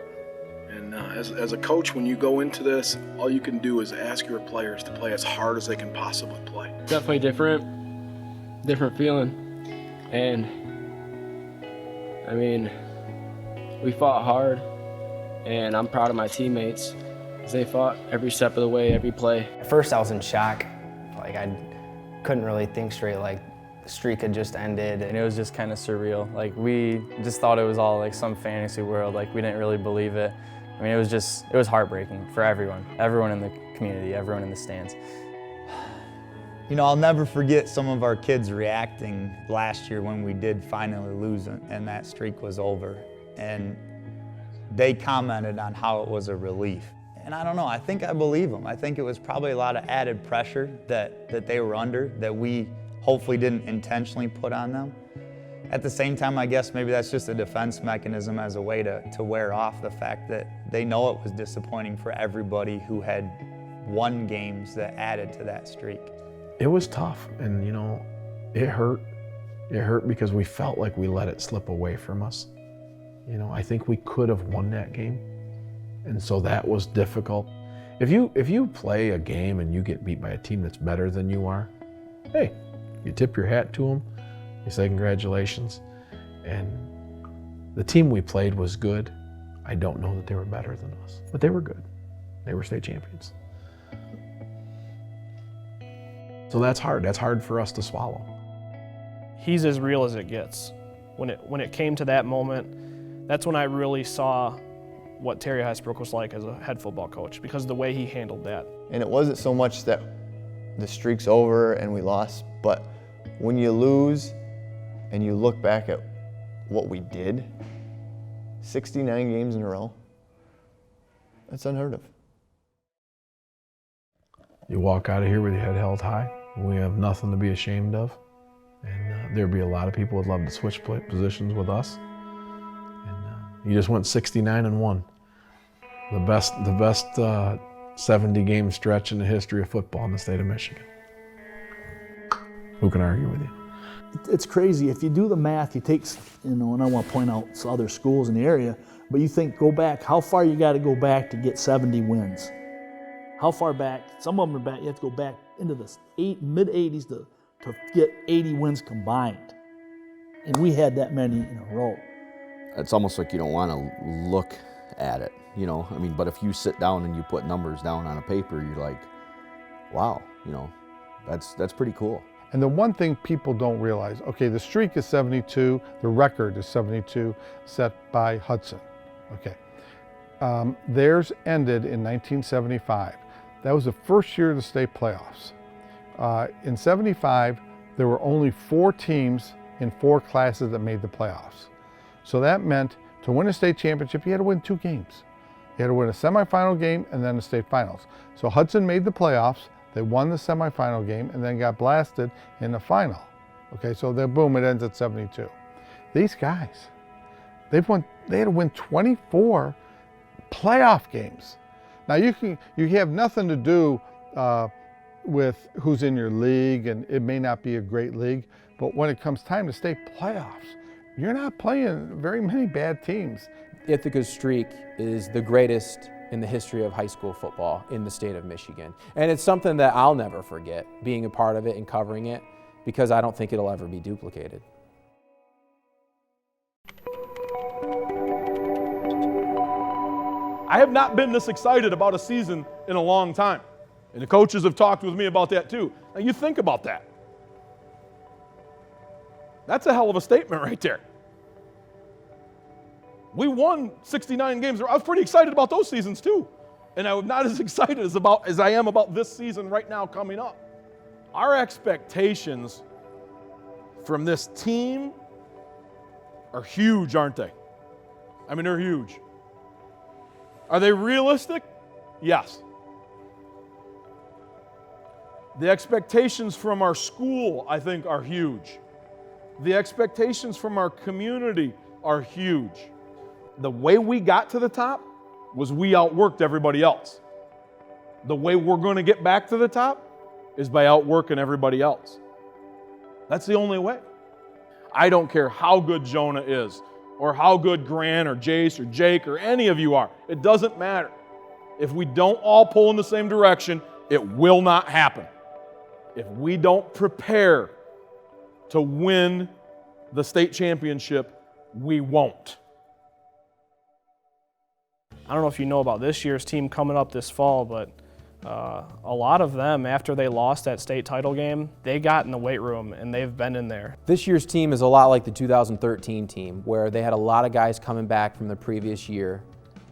And as a coach, when you go into this, all you can do is ask your players to play as hard as they can possibly play. Definitely different feeling. And, I mean, we fought hard, and I'm proud of my teammates because they fought every step of the way, every play. At first I was in shock. I couldn't really think straight. The streak had just ended. And it was just kind of surreal. We just thought it was all some fantasy world. We didn't really believe it. I mean, it was heartbreaking for everyone in the community, everyone in the stands. I'll never forget some of our kids reacting last year when we did finally lose and that streak was over. And they commented on how it was a relief. And I don't know, I think I believe them. I think it was probably a lot of added pressure that they were under that we hopefully didn't intentionally put on them. At the same time, I guess maybe that's just a defense mechanism as a way to wear off the fact that they know it was disappointing for everybody who had won games that added to that streak. It was tough, and you know, it hurt. It hurt because we felt like we let it slip away from us. You know, I think we could have won that game, and so that was difficult. If you play a game and you get beat by a team that's better than you are, hey, you tip your hat to them, you say congratulations, and the team we played was good. I don't know that they were better than us, but they were good. They were state champions. So that's hard. That's hard for us to swallow. He's as real as it gets. When it came to that moment, that's when I really saw what Terry Hesbrook was like as a head football coach, because of the way he handled that. And it wasn't so much that the streak's over and we lost, but when you lose and you look back at what we did, 69 games in a row, that's unheard of. You walk out of here with your head held high. We have nothing to be ashamed of. And there'd be a lot of people who'd love to switch positions with us. And you just went 69-1. The best 70-game stretch in the history of football in the state of Michigan. Who can argue with you? It's crazy. If you do the math, you take, and I want to point out some other schools in the area, but you think, go back, how far you got to go back to get 70 wins? How far back? Some of them are back, you have to go back into the mid-80s to get 80 wins combined. And we had that many in a row. It's almost like you don't want to look at it, you know? I mean, but if you sit down and you put numbers down on a paper, you're like, wow, you know, that's pretty cool. And the one thing people don't realize, okay, the streak is 72, the record is 72, set by Hudson, okay. Theirs ended in 1975. That was the first year of the state playoffs. In 75, there were only 4 teams in 4 classes that made the playoffs. So that meant to win a state championship, you had to win 2 games. You had to win a semifinal game and then the state finals. So Hudson made the playoffs, they won the semifinal game and then got blasted in the final. Okay, so then boom, it ends at 72. These guys, they had to win 24 playoff games. Now you have nothing to do with who's in your league, and it may not be a great league, but when it comes time to state playoffs, you're not playing very many bad teams. Ithaca's streak is the greatest in the history of high school football in the state of Michigan. And it's something that I'll never forget, being a part of it and covering it, because I don't think it'll ever be duplicated. I have not been this excited about a season in a long time. And the coaches have talked with me about that too. Now you think about that. That's a hell of a statement right there. We won 69 games. I was pretty excited about those seasons too. And I'm not as excited as I am about this season right now coming up. Our expectations from this team are huge, aren't they? I mean, they're huge. Are they realistic? Yes. The expectations from our school, I think, are huge. The expectations from our community are huge. The way we got to the top was we outworked everybody else. The way we're going to get back to the top is by outworking everybody else. That's the only way. I don't care how good Jonah is, or how good Grant or Jace or Jake or any of you are. It doesn't matter. If we don't all pull in the same direction, it will not happen. If we don't prepare to win the state championship, we won't. I don't know if you know about this year's team coming up this fall, but a lot of them, after they lost that state title game, they got in the weight room and they've been in there. This year's team is a lot like the 2013 team, where they had a lot of guys coming back from the previous year,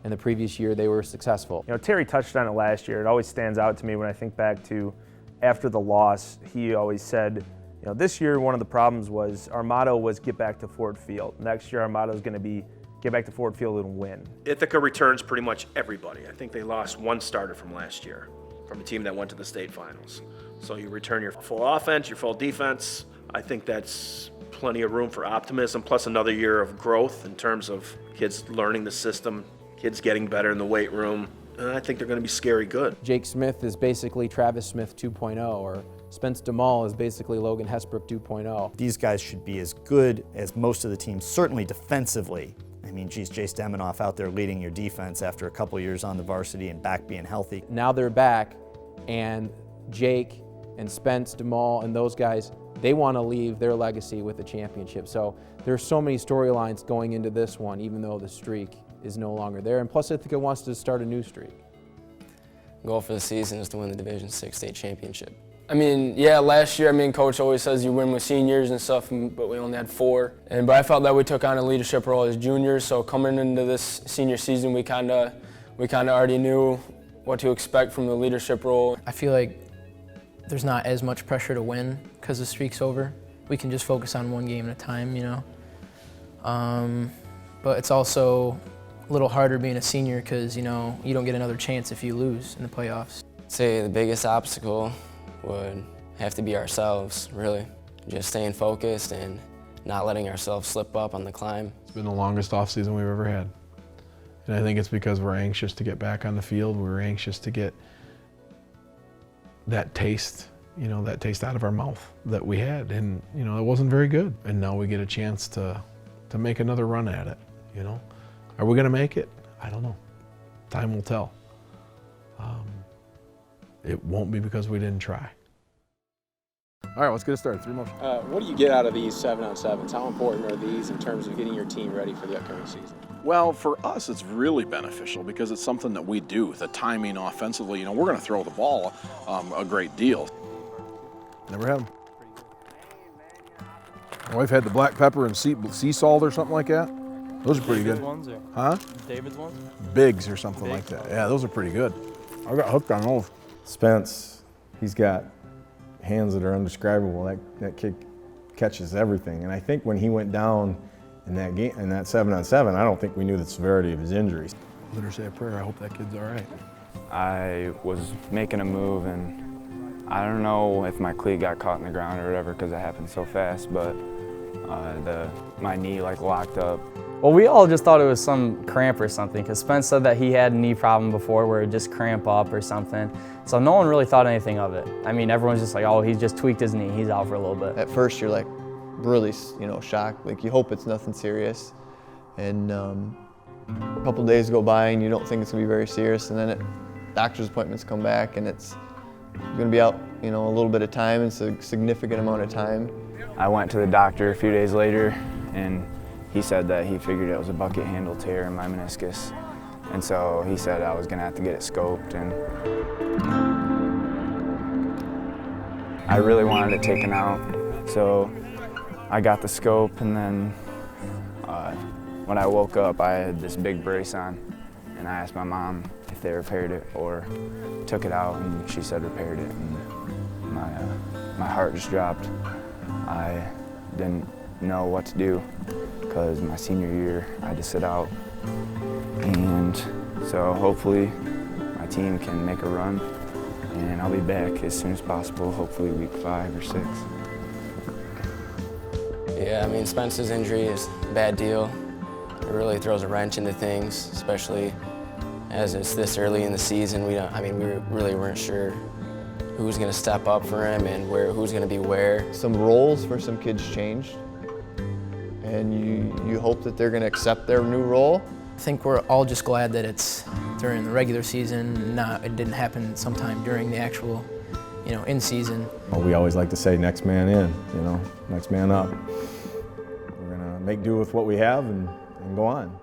and the previous year they were successful. You know, Terry touched on it last year. It always stands out to me when I think back to after the loss. He always said, you know, this year one of the problems was our motto was get back to Ford Field. Next year our motto is going to be get back to Ford Field and win. Ithaca returns pretty much everybody. I think they lost one starter from last year, from a team that went to the state finals. So you return your full offense, your full defense. I think that's plenty of room for optimism, plus another year of growth in terms of kids learning the system, kids getting better in the weight room. And I think they're going to be scary good. Jake Smith is basically Travis Smith 2.0, or Spence DeMall is basically Logan Hesbrook 2.0. These guys should be as good as most of the teams, certainly defensively. I mean, geez, Jace Deminoff out there leading your defense after a couple years on the varsity and back being healthy. Now they're back, and Jake and Spence DeMall and those guys, they want to leave their legacy with a championship. So there's so many storylines going into this one, even though the streak is no longer there. And plus, Ithaca wants to start a new streak. Goal for the season is to win the Division 6 state championship. I mean, yeah, last year, Coach always says you win with seniors and stuff, but we only had 4. But I felt that we took on a leadership role as juniors, so coming into this senior season, we kind of already knew what to expect from the leadership role. I feel like there's not as much pressure to win because the streak's over. We can just focus on one game at a time, you know. But it's also a little harder being a senior because, you know, you don't get another chance if you lose in the playoffs. I'd say the biggest obstacle would have to be ourselves, really. Just staying focused and not letting ourselves slip up on the climb. It's been the longest off season we've ever had. And I think it's because we're anxious to get back on the field. We're anxious to get that taste, you know, that taste out of our mouth that we had. And, you know, it wasn't very good. And now we get a chance to make another run at it, you know. Are we gonna make it? I don't know. Time will tell. It won't be because we didn't try. All right, let's get it started. 3 motions. What do you get out of these 7-on-7s? How important are these in terms of getting your team ready for the upcoming season? Well, for us, it's really beneficial because it's something that we do. The timing offensively, you know, we're going to throw the ball a great deal. Never had them. My wife had the black pepper and sea salt or something like that. Those are pretty good. Ones or Huh? David's ones? Bigs or something like that. Yeah, those are pretty good. I got hooked on those. Spence, he's got hands that are indescribable. That kid catches everything. And I think when he went down in that game, in that 7-on-7, I don't think we knew the severity of his injuries. Let her say a prayer. I hope that kid's all right. I was making a move, and I don't know if my cleat got caught in the ground or whatever because it happened so fast, but my knee locked up. Well, we all just thought it was some cramp or something, because Spence said that he had a knee problem before where it just cramp up or something. So no one really thought anything of it. I mean, everyone's just like, oh, he's just tweaked his knee, he's out for a little bit. At first you're like really, you know, shocked. Like you hope it's nothing serious. And a couple days go by and you don't think it's gonna be very serious, and then doctor's appointments come back and it's gonna be out, you know, a little bit of time. It's a significant amount of time. I went to the doctor a few days later, and he said that he figured it was a bucket handle tear in my meniscus. And so he said I was gonna have to get it scoped, and I really wanted it taken out. So I got the scope, and then when I woke up, I had this big brace on, and I asked my mom if they repaired it or took it out, and she said repaired it, and my heart just dropped. I didn't know what to do because my senior year I had to sit out, and so hopefully my team can make a run and I'll be back as soon as possible, hopefully week 5 or 6. Yeah, I mean, Spence's injury is a bad deal. It really throws a wrench into things, especially as it's this early in the season. We really weren't sure who was going to step up for him and who's going to be where. Some roles for some kids changed, and you hope that they're going to accept their new role. I think we're all just glad that it's during the regular season, it didn't happen sometime during the actual, you know, in season. Well, we always like to say next man in, you know, next man up. We're gonna make do with what we have and go on.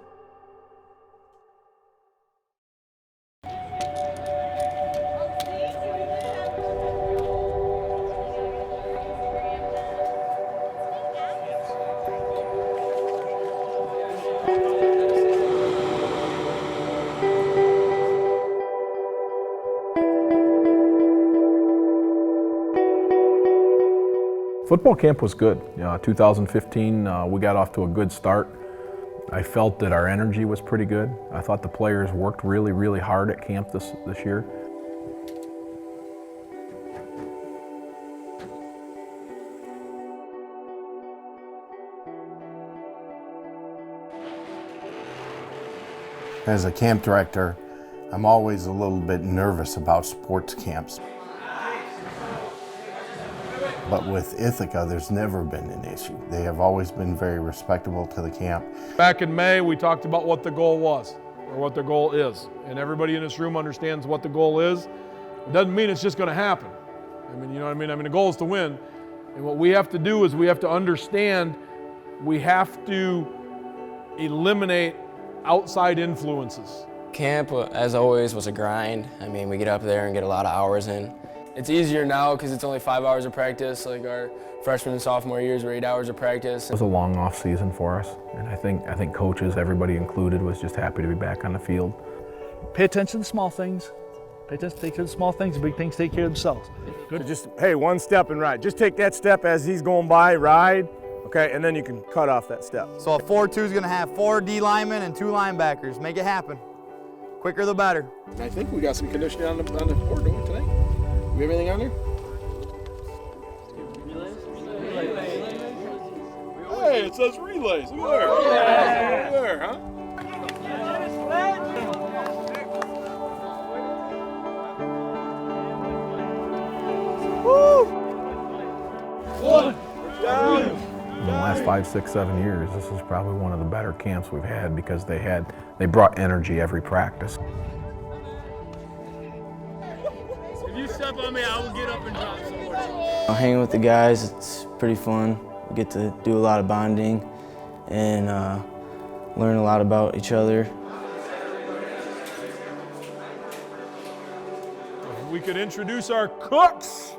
Football camp was good. 2015, we got off to a good start. I felt that our energy was pretty good. I thought the players worked really, really hard at camp this year. As a camp director, I'm always a little bit nervous about sports camps. But with Ithaca, there's never been an issue. They have always been very respectable to the camp. Back in May, we talked about what the goal was, or what the goal is. And everybody in this room understands what the goal is. It doesn't mean it's just gonna happen. I mean, you know what I mean? I mean, the goal is to win. And what we have to do is we have to understand, we have to eliminate outside influences. Camp, as always, was a grind. I mean, we get up there and get a lot of hours in. It's easier now because it's only 5 hours of practice. Like our freshman and sophomore years were 8 hours of practice. It was a long off season for us, and I think coaches, everybody included, was just happy to be back on the field. Pay attention to the small things. Pay attention, take care of the small things. The big things take care of themselves. Good. So just, hey, one step and ride. Just take that step as he's going by, ride, okay, and then you can cut off that step. So a 4-2 is going to have 4 D linemen and 2 linebackers. Make it happen. Quicker the better. I think we got some conditioning on the board, don't we, tonight? We have anything on there? Hey, it says relays. Where? Where, huh? Woo! 1, down. In the last 5, 6, 7 years, this is probably one of the better camps we've had because they brought energy every practice. If you step on me, I will get up and drop somewhere. Hanging with the guys, it's pretty fun. We get to do a lot of bonding and learn a lot about each other. We could introduce our cooks.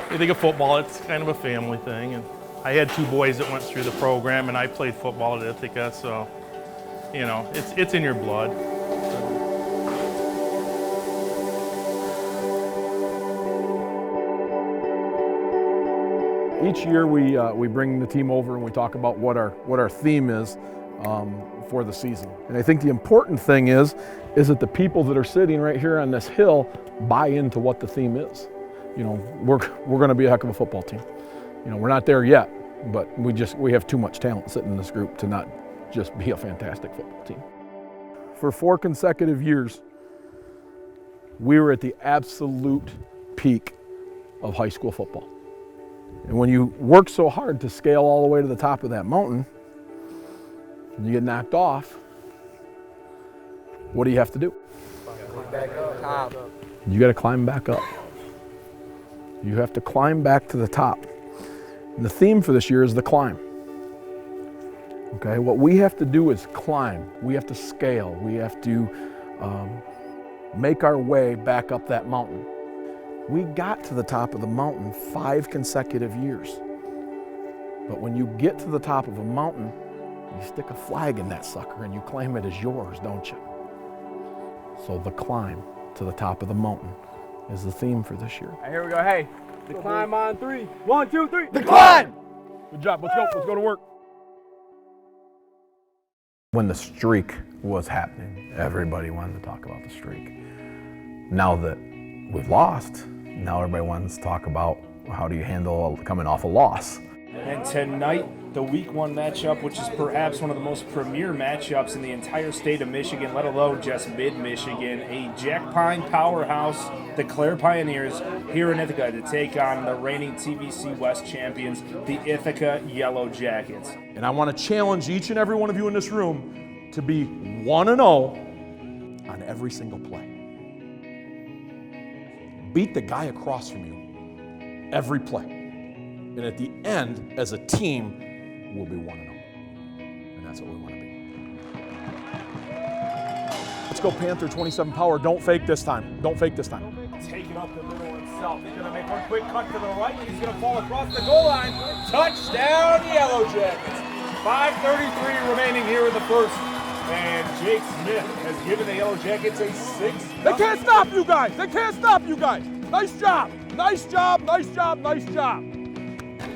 You think of football, it's kind of a family thing. And I had 2 boys that went through the program, and I played football at Ithaca, so, you know, it's in your blood. Each year we bring the team over and we talk about what our theme is for the season. And I think the important thing is that the people that are sitting right here on this hill buy into what the theme is. You know, we're going to be a heck of a football team. You know, we're not there yet, but we have too much talent sitting in this group to not just be a fantastic football team. For 4 consecutive years, we were at the absolute peak of high school football. And when you work so hard to scale all the way to the top of that mountain, and you get knocked off, what do you have to do? Back up top. You got to climb back up. You have to climb back to the top. And the theme for this year is the climb. Okay, what we have to do is climb. We have to scale. We have to make our way back up that mountain. We got to the top of the mountain 5 consecutive years. But when you get to the top of a mountain, you stick a flag in that sucker and you claim it as yours, don't you? So the climb to the top of the mountain is the theme for this year. All right, here we go. Hey, the climb on 3. 1, 2, 3. The climb! Good job. Let's go to work. When the streak was happening, everybody wanted to talk about the streak. Now that we've lost, now everybody wants to talk about how do you handle coming off a loss. And tonight, the Week 1 matchup, which is perhaps one of the most premier matchups in the entire state of Michigan, let alone just mid-Michigan. A Jack Pine powerhouse, the Clare Pioneers, here in Ithaca to take on the reigning TVC West champions, the Ithaca Yellowjackets. And I want to challenge each and every one of you in this room to be 1-0 on every single play. Beat the guy across from you every play. And at the end, as a team, we'll be 1-0. And that's what we want to be. Let's go Panther 27 power. Don't fake this time. Don't fake this time. Taking up the middle himself. He's going to make one quick cut to the right. He's going to fall across the goal line. Touchdown, Yellowjackets. 5:33 remaining here in the first. And Jake Smith has given the Yellowjackets a 6. They can't stop you guys. They can't stop you guys. Nice job. Nice job. Nice job. Nice job.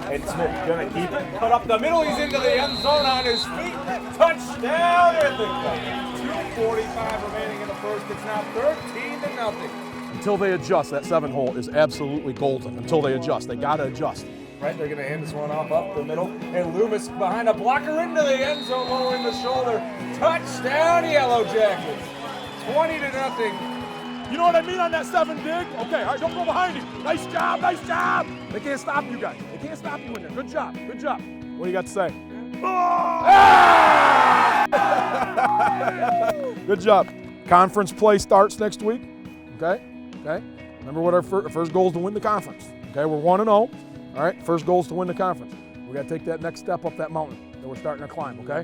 And Smith gonna keep it. Cut up the middle. He's into the end zone on his feet. Touchdown, Ithaca. 2:45 remaining in the first. It's now 13-0. Until they adjust, that 7 hole is absolutely golden. Until they adjust, they gotta adjust. Right, they're gonna hand this one off up the middle. And Loomis behind a blocker into the end zone, lowering the shoulder. Touchdown, Yellowjackets. 20-0. You know what I mean on that 7 dig? Okay, all right, don't go behind him. Nice job, nice job. They can't stop you guys. They can't stop you in there. Good job, good job. What do you got to say? Good job. Conference play starts next week. Okay, okay. Remember what our first goal is to win the conference. Okay, we're 1-0. All right, first goal is to win the conference. We got to take that next step up that mountain that we're starting to climb, okay?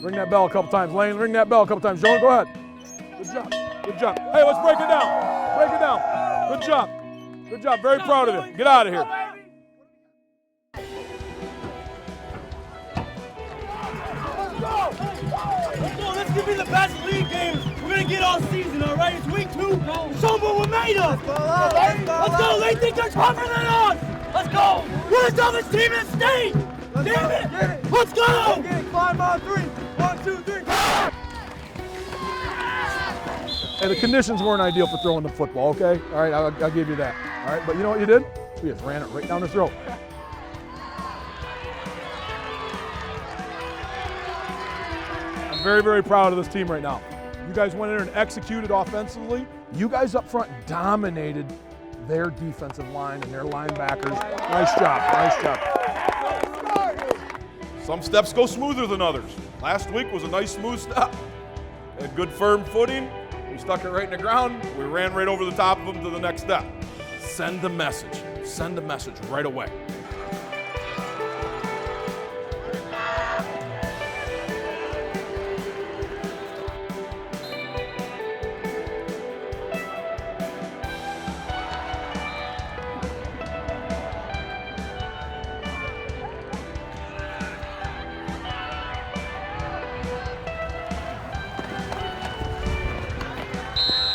Ring that bell a couple times, Lane. Ring that bell a couple times. Jonah, go ahead. Good job. Good job. Hey, let's break it down. Break it down. Good job. Good job. Very proud of you. Get out of here. Let's go. Let's give me the best league games we're going to get all season, all right? It's week 2. Show them what we're made of. Let's go. They think they're tougher than us. Let's go. We're the toughest team in the state. Damn it. Let's go. Get it. Climb on 3. 1, 2, 3. Hey, the conditions weren't ideal for throwing the football, okay? All right, I'll give you that. All right, but you know what you did? We just ran it right down the throat. I'm very, very proud of this team right now. You guys went in there and executed offensively. You guys up front dominated their defensive line and their linebackers. Nice job, nice job. Some steps go smoother than others. Last week was a nice smooth step. Had good firm footing. We stuck it right in the ground. We ran right over the top of them to the next step. Send the message. Send the message right away.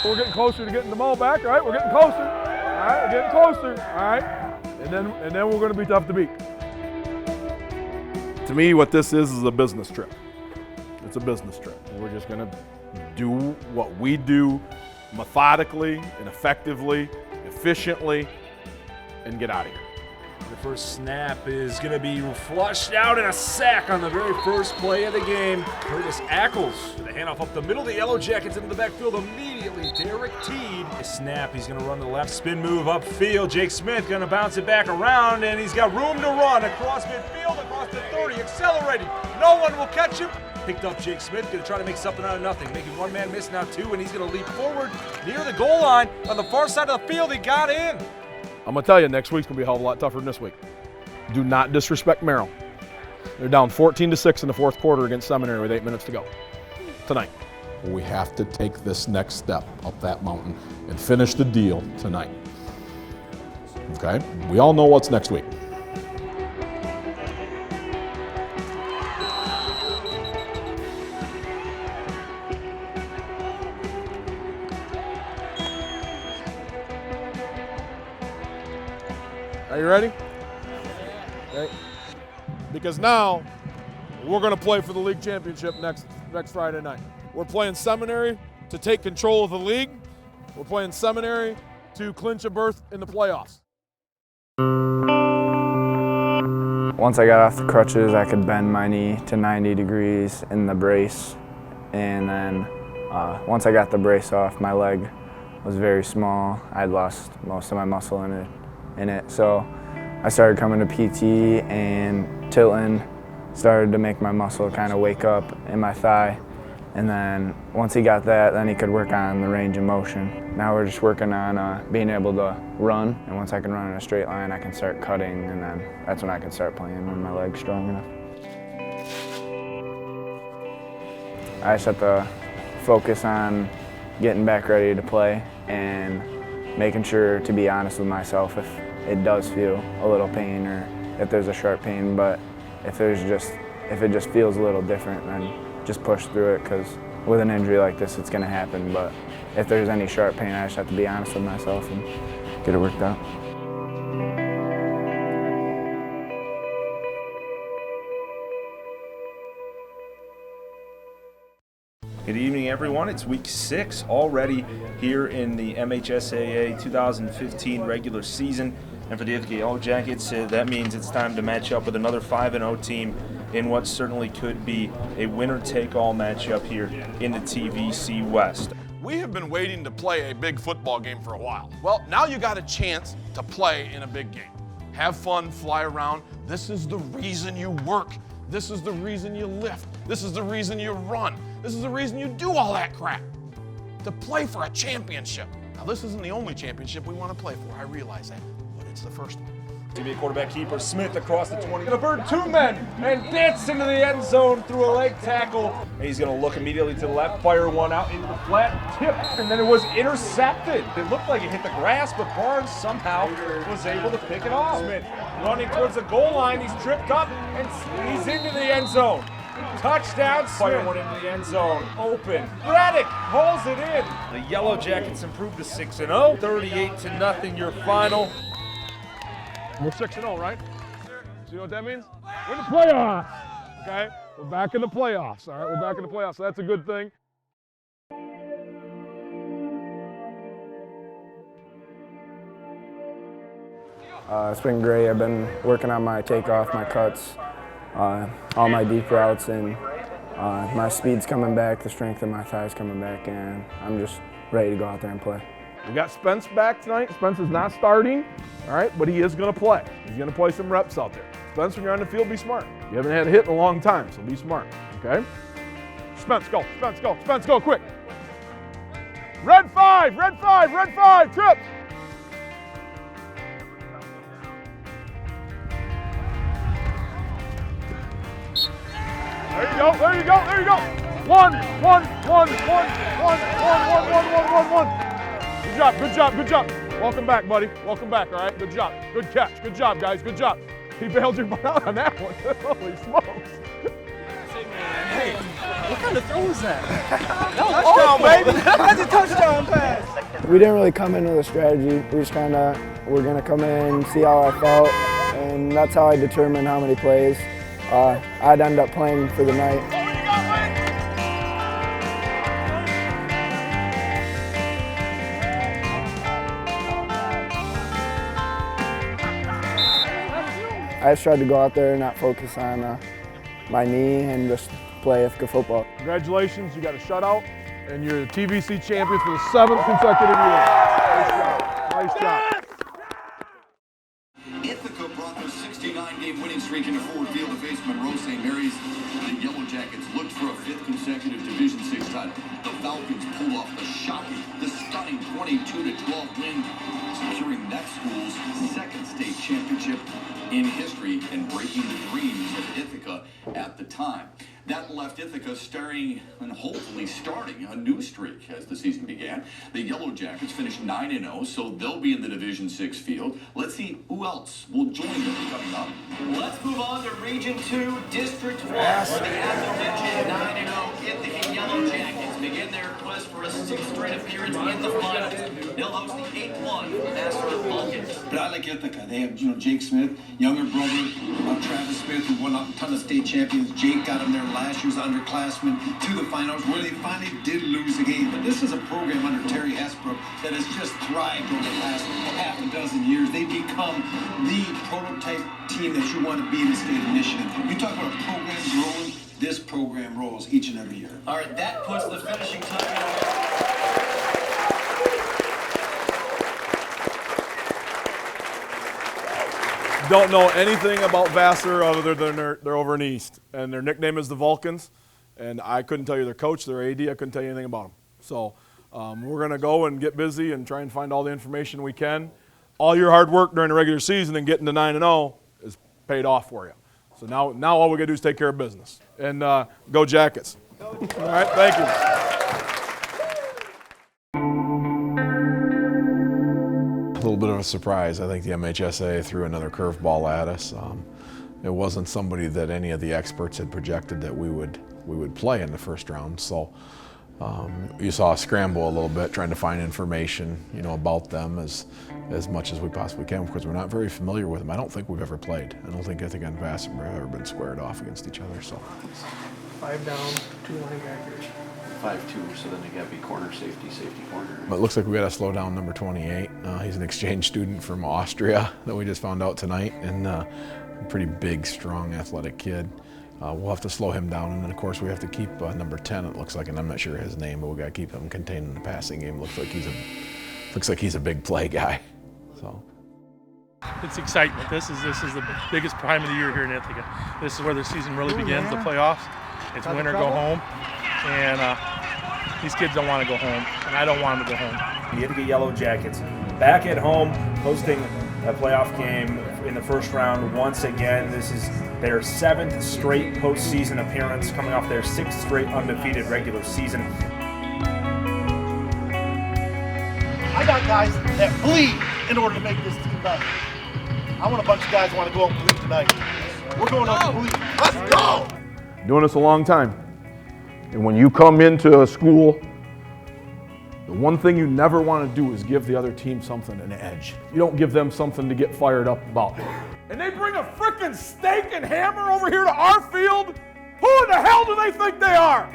We're getting closer to getting the ball back, right? We're getting closer. All right, we're getting closer. All right, and then we're going to be tough to beat. To me, what this is a business trip. It's a business trip. We're just going to do what we do methodically and effectively, efficiently, and get out of here. The first snap is going to be flushed out in a sack on the very first play of the game. Curtis Ackles with a handoff up the middle. The Yellowjackets into the backfield immediately. Derek Teed. A snap. He's going to run the left spin move upfield. Jake Smith going to bounce it back around, and he's got room to run across midfield, across the 30, accelerating. No one will catch him. Picked up Jake Smith, going to try to make something out of nothing. Making one man miss, now 2, and he's going to leap forward near the goal line. On the far side of the field, he got in. I'm going to tell you, next week's going to be a hell of a lot tougher than this week. Do not disrespect Merrill. They're down 14-6 in the fourth quarter against Seminary with 8 minutes to go tonight. We have to take this next step up that mountain and finish the deal tonight. Okay? We all know what's next week. Are you ready? Okay. Because now we're going to play for the league championship next Friday night. We're playing Seminary to take control of the league. We're playing Seminary to clinch a berth in the playoffs. Once I got off the crutches, I could bend my knee to 90 degrees in the brace. And then once I got the brace off, my leg was very small. I'd lost most of my muscle in it. So I started coming to PT, and Tilton started to make my muscle kind of wake up in my thigh. And then once he got that, then he could work on the range of motion. Now we're just working on being able to run, and once I can run in a straight line, I can start cutting, and then that's when I can start playing when my leg's strong enough. I just have to focus on getting back ready to play and making sure to be honest with myself if it does feel a little pain or if there's a sharp pain, but if it just feels a little different, then just push through it, because with an injury like this, it's going to happen. But if there's any sharp pain, I just have to be honest with myself and get it worked out. Good evening, everyone. It's week 6 already here in the MHSAA 2015 regular season. And for the Ithaca Yellowjackets, that means it's time to match up with another 5-0 team in what certainly could be a winner-take-all matchup here in the TVC West. We have been waiting to play a big football game for a while. Well, now you got a chance to play in a big game. Have fun, fly around. This is the reason you work. This is the reason you lift. This is the reason you run. This is the reason you do all that crap. To play for a championship. Now, this isn't the only championship we want to play for. I realize that, but it's the first one. Going to be a quarterback keeper. Smith across the 20. Going to burn 2 men and dance into the end zone through a leg tackle. And he's going to look immediately to the left, fire one out into the flat, tip, and then it was intercepted. It looked like it hit the grass, but Barnes somehow was able to pick it off. Smith running towards the goal line. He's tripped up and he's into the end zone. Touchdown, Smith. Fire one into the end zone. Open. Braddock hauls it in. The Yellowjackets improved to 6-0. 38-0 your final. We're 6-0, right? So you know what that means? We're in the playoffs. Okay? We're back in the playoffs. All right, we're back in the playoffs. So that's a good thing. It's been great. I've been working on my takeoff, my cuts, all my deep routes, and my speed's coming back, the strength of my thighs coming back, and I'm just ready to go out there and play. We got Spence back tonight. Spence is not starting, all right, but he is going to play. He's going to play some reps out there. Spence, when you're on the field, be smart. You haven't had a hit in a long time, so be smart, okay? Spence, go, Spence, go, Spence, go, quick. Red 5, red 5, red 5, trips. There you go, there you go, there you go. 1, 1, 1, 1, 1, 1, 1, 1, 1, 1, 1. Good job, good job, good job. Welcome back, buddy. Welcome back, all right? Good job. Good catch. Good job, guys. Good job. He bailed your butt out on that one. Holy smokes. Hey, what kind of throw was that? That was touchdown, baby. That's a touchdown pass. We didn't really come in with a strategy. We just kind of were going to come in, see how I felt, and that's how I determined how many plays. I'd end up playing for the night. I just tried to go out there and not focus on my knee and just play Ithaca football. Congratulations, you got a shutout, and you're the TVC champions for the 7th consecutive year. Nice job. Nice job. Ithaca brought their 69-game winning streak into Ford Field to face Monroe St. Mary's. The Yellowjackets looked for a 5th consecutive Division VI title. The Falcons pulled off the stunning 22-12 win, securing that school's 2nd state championship in history and breaking the dreams of Ithaca at the time. That left Ithaca staring and hopefully starting a new streak as the season began. The Yellowjackets finished 9-0, so they'll be in the Division VI field. Let's see who else will join them coming up. Let's move on to Region 2, District 1, where the aforementioned 9-0 Ithaca Yellowjackets begin their quest for a 6th straight appearance in the finals. They'll host the 8-1 Nassau Falcons. But I like Ithaca. They have, Jake Smith, younger brother of Travis Smith, who won a ton of state champions. Jake got him there last year's underclassmen to the finals, where they finally did lose the game. But this is a program under Terry Hesbrook that has just thrived over the last half a dozen years. They've become the prototype team that you want to be in the state of Michigan. You talk about a program growing, this program rolls each and every year. All right, that puts the finishing time. Don't know anything about Vassar other than they're over in the East, and their nickname is the Vulcans, and I couldn't tell you their coach, their AD, I couldn't tell you anything about them. So we're going to go and get busy and try and find all the information we can. All your hard work during the regular season and getting to 9-0 is paid off for you. So now all we got to do is take care of business. And go Jackets. All right, thank you. A little bit of a surprise. I think the MHSA threw another curveball at us. It wasn't somebody that any of the experts had projected that we would play in the first round. So you saw us scramble a little bit trying to find information, about them as much as we possibly can, because we're not very familiar with them. I don't think we've ever played. I don't think Ithaca and Vassar have ever been squared off against each other. So 5 down, 2 linebackers, 5-2, so then they got to be corner safety, safety corner. But it looks like we got to slow down number 28. He's an exchange student from Austria that we just found out tonight, and a pretty big, strong, athletic kid. We'll have to slow him down, and then of course we have to keep number 10. It looks like, and I'm not sure his name, but we got to keep him contained in the passing game. Looks like he's a big play guy. So. It's excitement. This is the biggest time of the year here in Ithaca. This is where the season really begins, the playoffs. It's win or go home, and these kids don't want to go home, and I don't want them to go home. The Ithaca Yellowjackets back at home, hosting a playoff game in the first round once again. This is their 7th straight postseason appearance, coming off their 6th straight undefeated regular season. I got guys that bleed in order to make this team better. I want a bunch of guys who want to go out and bleed tonight. We're going out to bleed. Let's go! Doing this a long time. And when you come into a school, the one thing you never want to do is give the other team something, an edge. You don't give them something to get fired up about. And they bring a frickin' steak and hammer over here to our field? Who in the hell do they think they are?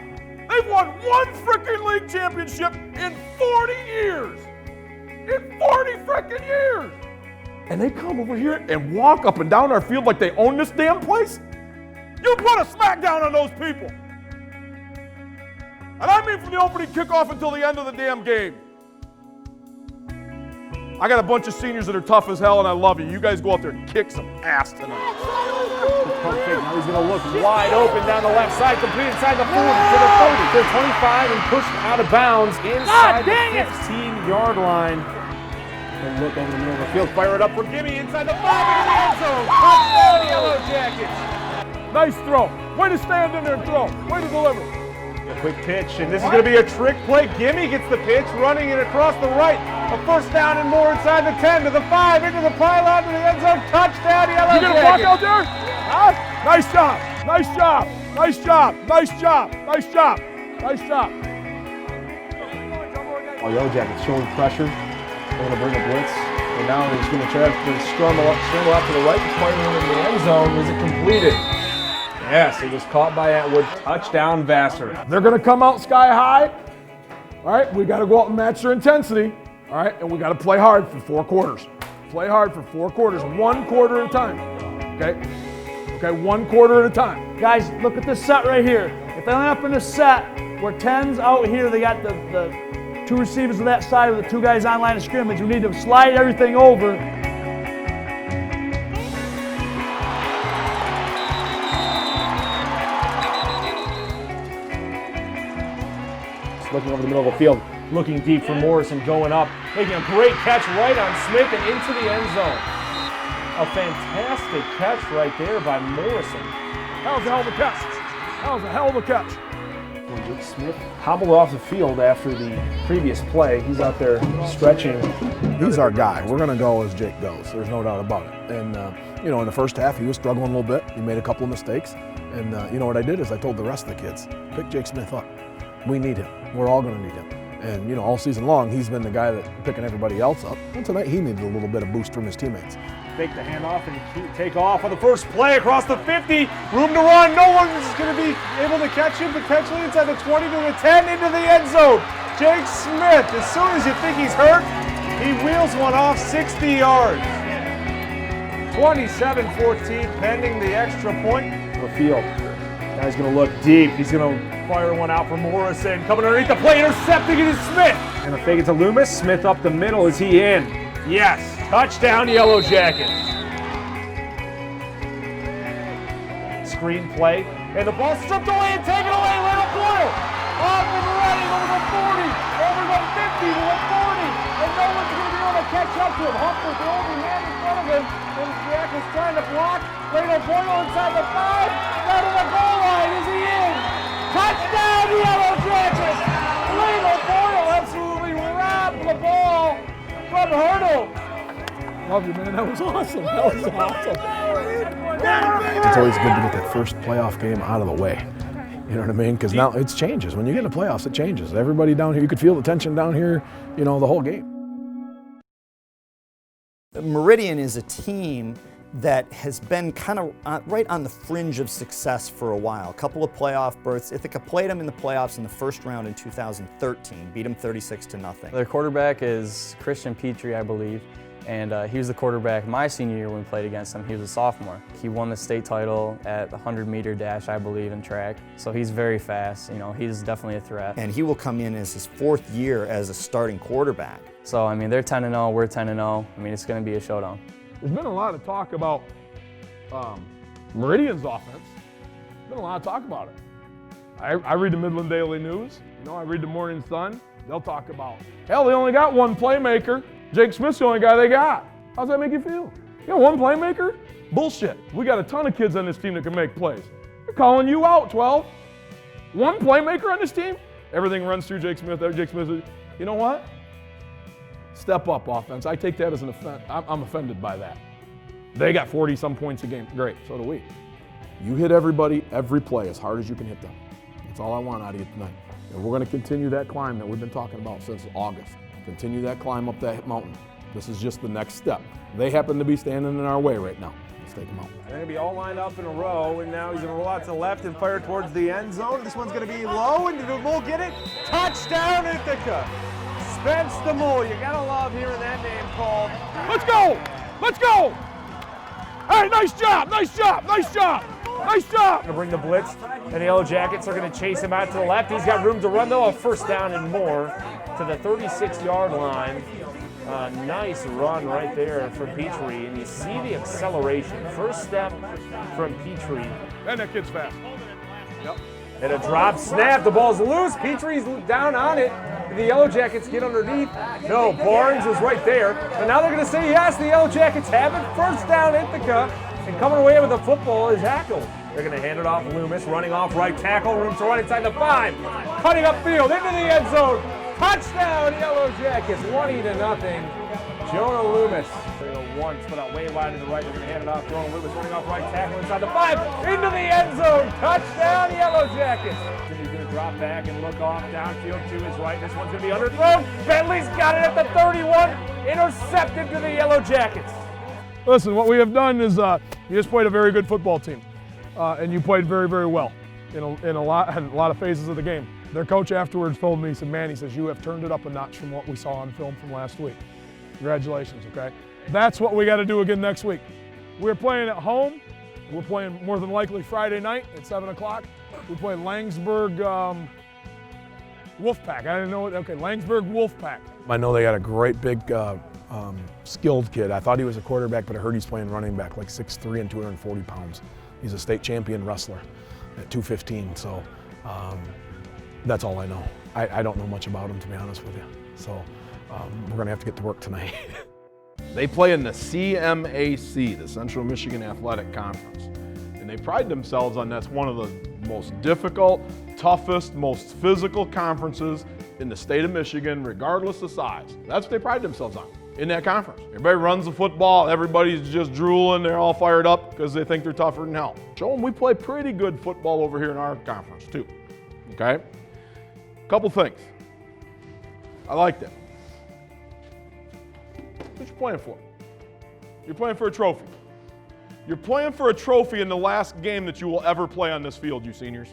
They've won one frickin' league championship in 40 years. In 40 frickin' years. And they come over here and walk up and down our field like they own this damn place? You put a smackdown on those people. And I mean from the opening kickoff until the end of the damn game. I got a bunch of seniors that are tough as hell, and I love you. You guys go out there and kick some ass tonight. Perfect. Now he's going to look wide open down the left side, complete inside the 40 to the 30 to the 25, and pushed out of bounds inside the 15-yard line. And look over the middle of the field, fire it up for Gimme inside the 5 into the end zone. Touchdown, Yellowjackets. Nice throw. Way to stand in there and throw. Way to deliver. A quick pitch, and this is going to be a trick play. Gimme gets the pitch, running it across the right. A first down and more inside the 10 to the 5, into the pylon to the end zone. Touchdown, Yellowjackets. You gonna block out there? Huh? Nice job. Nice job. Nice job. Nice job. Nice job. Nice job. Oh, Yellowjackets showing pressure. They're going to bring a blitz, and now he's going to try to scramble out to the right, pointing in the end zone. Is it completed? Yes, it was caught by Atwood. Touchdown, Vassar. They're going to come out sky high. All right, we got to go out and match their intensity. All right, and we got to play hard for 4 quarters. Play hard for 4 quarters, 1 quarter at a time. Okay? Okay, 1 quarter at a time. Guys, look at this set right here. If they line up in a set where 10's out here, they got the 2 receivers on that side with the 2 guys on line of scrimmage. We need to slide everything over. Looking over the middle of the field, looking deep for Morrison, going up, making a great catch right on Smith and into the end zone. A fantastic catch right there by Morrison. That was a hell of a catch. That was a hell of a catch. Jake Smith hobbled off the field after the previous play. He's out there stretching. He's our guy. We're going to go as Jake goes. There's no doubt about it. And, you know, in the first half, he was struggling a little bit. He made a couple of mistakes. And, you know what I did is I told the rest of the kids, pick Jake Smith up. We need him. We're all going to need him. And, you know, all season long, he's been the guy that's picking everybody else up. And tonight, he needed a little bit of boost from his teammates. Fake the handoff and take off on the first play across the 50. Room to run. No one's going to be able to catch him. Potentially inside the 20 to the 10 into the end zone. Jake Smith, as soon as you think he's hurt, he wheels one off 60 yards. 27-14, pending the extra point. The field. Now he's going to look deep. He's going to fire one out for Morrison. Coming underneath the play, intercepting it is Smith. And a fake it to Loomis. Smith up the middle. Is he in? Yes. Touchdown, Yellowjackets. Screen play. And the ball stripped away and taken away. Little Boyle. Off and running over the 40. Over the 50 to the 40. And no one's going to be able to catch up to him. Humphreys, the only man in front of him. And Jack is trying to block. Little Boyle inside the 5. Down to the goal line. Is he in? Touchdown, Yellowjackets. Little Boyle absolutely robbed the ball from Hurdle. Love you, man. That was awesome. That was awesome. It's always good to get that first playoff game out of the way. You know what I mean? Because now it changes. When you get in the playoffs, it changes. Everybody down here, you could feel the tension down here, you know, the whole game. Meridian is a team that has been kind of right on the fringe of success for a while. A couple of playoff berths. Ithaca played them in the playoffs in the first round in 2013, beat them 36-0. Their quarterback is Christian Petrie, I believe, and he was the quarterback my senior year when we played against him. He was a sophomore. He won the state title at the 100-meter dash, I believe, in track. So he's very fast. You know, he's definitely a threat. And he will come in as his 4th year as a starting quarterback. So, I mean, they're 10-0, we're 10-0. I mean, it's going to be a showdown. There's been a lot of talk about Meridian's offense. There's been a lot of talk about it. I read the Midland Daily News. You know, I read the Morning Sun. They'll talk about, hell, they only got one playmaker. Jake Smith's the only guy they got. How's that make you feel? You got one playmaker? Bullshit. We got a ton of kids on this team that can make plays. They're calling you out, 12. One playmaker on this team? Everything runs through Jake Smith. Jake Smith, you know what? Step up offense. I take that as an offense. I'm offended by that. They got 40-some points a game. Great, so do we. You hit everybody, every play, as hard as you can hit them. That's all I want out of you tonight. And we're going to continue that climb that we've been talking about since August. Continue that climb up that mountain. This is just the next step. They happen to be standing in our way right now. Let's take them out. They're going to be all lined up in a row, and now he's going to roll out to the left and fire towards the end zone. This one's going to be low, and the Mole get it? Touchdown, Ithaca! Spence the Mole. You got to love hearing that name called. Let's go! Let's go! Hey, nice job! Nice job! Nice job! Nice job! Going to bring the blitz, and the Yellowjackets are going to chase him out to the left. He's got room to run, though, a first down and more to the 36-yard line. Nice run right there from Petrie, and you see the acceleration. First step from Petrie. And that kid's fast. Yep. And a drop snap, the ball's loose. Petrie's down on it. The Yellowjackets get underneath. No, Barnes is right there. But now they're going to say yes, the Yellowjackets have it. First down, Ithaca. And coming away with the football is Hackle. They're going to hand it off Loomis, running off right tackle. Room to run inside the 5. Cutting upfield into the end zone. Touchdown, Yellowjackets, 20-0. Jonah Loomis. They go once, put out way wide to the right. They're going to hand it off. Jonah Loomis running off right tackle inside the 5. Into the end zone. Touchdown, Yellowjackets. He's going to drop back and look off downfield to his right. This one's going to be underthrown. Bentley's got it at the 31. Intercepted to the Yellowjackets. Listen, what we have done is you just played a very good football team, and you played very, very well in a lot of phases of the game. Their coach afterwards told me, he said, man, he says, you have turned it up a notch from what we saw on film from last week. Congratulations, okay? That's what we got to do again next week. We're playing at home. We're playing more than likely Friday night at 7 o'clock. We play Langsburg Wolfpack. I didn't know it. Okay, Langsburg Wolfpack. I know they got a great big skilled kid. I thought he was a quarterback, but I heard he's playing running back, like 6'3" and 240 pounds. He's a state champion wrestler at 215, so that's all I know. I don't know much about him, to be honest with you. So we're going to have to get to work tonight. They play in the CMAC, the Central Michigan Athletic Conference. And they pride themselves on that's one of the most difficult, toughest, most physical conferences in the state of Michigan, regardless of size. That's what they pride themselves on, in that conference. Everybody runs the football, everybody's just drooling, they're all fired up because they think they're tougher than hell. Show them we play pretty good football over here in our conference too, okay? Couple things. I like that. What you playing for? You're playing for a trophy. You're playing for a trophy in the last game that you will ever play on this field, you seniors.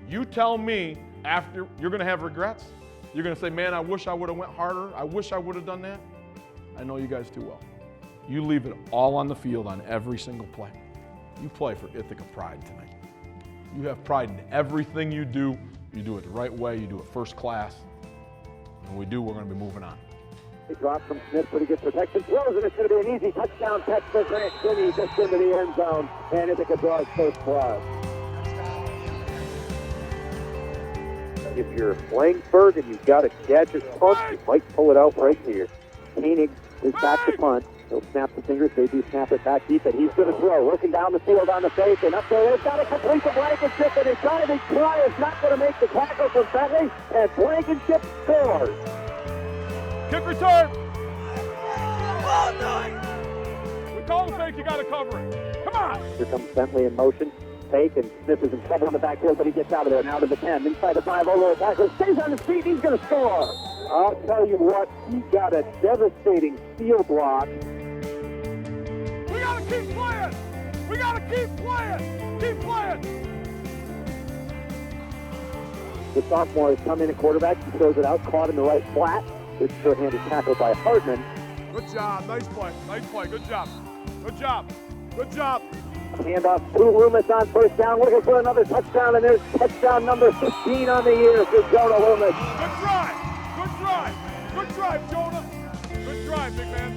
You tell me after, you're gonna have regrets. You're gonna say, man, I wish I would have went harder. I wish I would have done that. I know you guys too well. You leave it all on the field on every single play. You play for Ithaca pride tonight. You have pride in everything you do. You do it the right way. You do it first class. And when we do, we're going to be moving on. He drops from Smith, pretty good protection. Throws it. It's going to be an easy touchdown catch for Grant Kinney just into the end zone. And Ithaca draws first blood. If you're Langsburg and you've got a gadget punt, you might pull it out right here. Koenig is back to punt. He'll snap the fingers. They do snap it back deep, and he's going to throw. Working down the field on the fake, and up there, they've got to complete the Blankenship, and his diving try is not going to make the tackle from Bentley, and Blankenship scores. Kick return. We call the fake, you got to cover it. Come on. Here comes Bentley in motion. Fake, and Smith is in trouble in the backfield, but he gets out of there. Now to the 10, inside the 5, over the tackle, stays on his feet, he's going to score. I'll tell you what, he got a devastating steal block. We got to keep playing. We gotta keep playing. Keep playing. The sophomore has come in at quarterback. He throws it out, caught in the right flat. Good short-handed tackle by Hardman. Good job. Nice play. Nice play. Good job. Good job. Good job. Handoff to Loomis on first down, looking for another touchdown, and there's touchdown number 15 on the year for Jonah Loomis. Good drive. Good drive. Good drive, Jonah. Good drive, big man.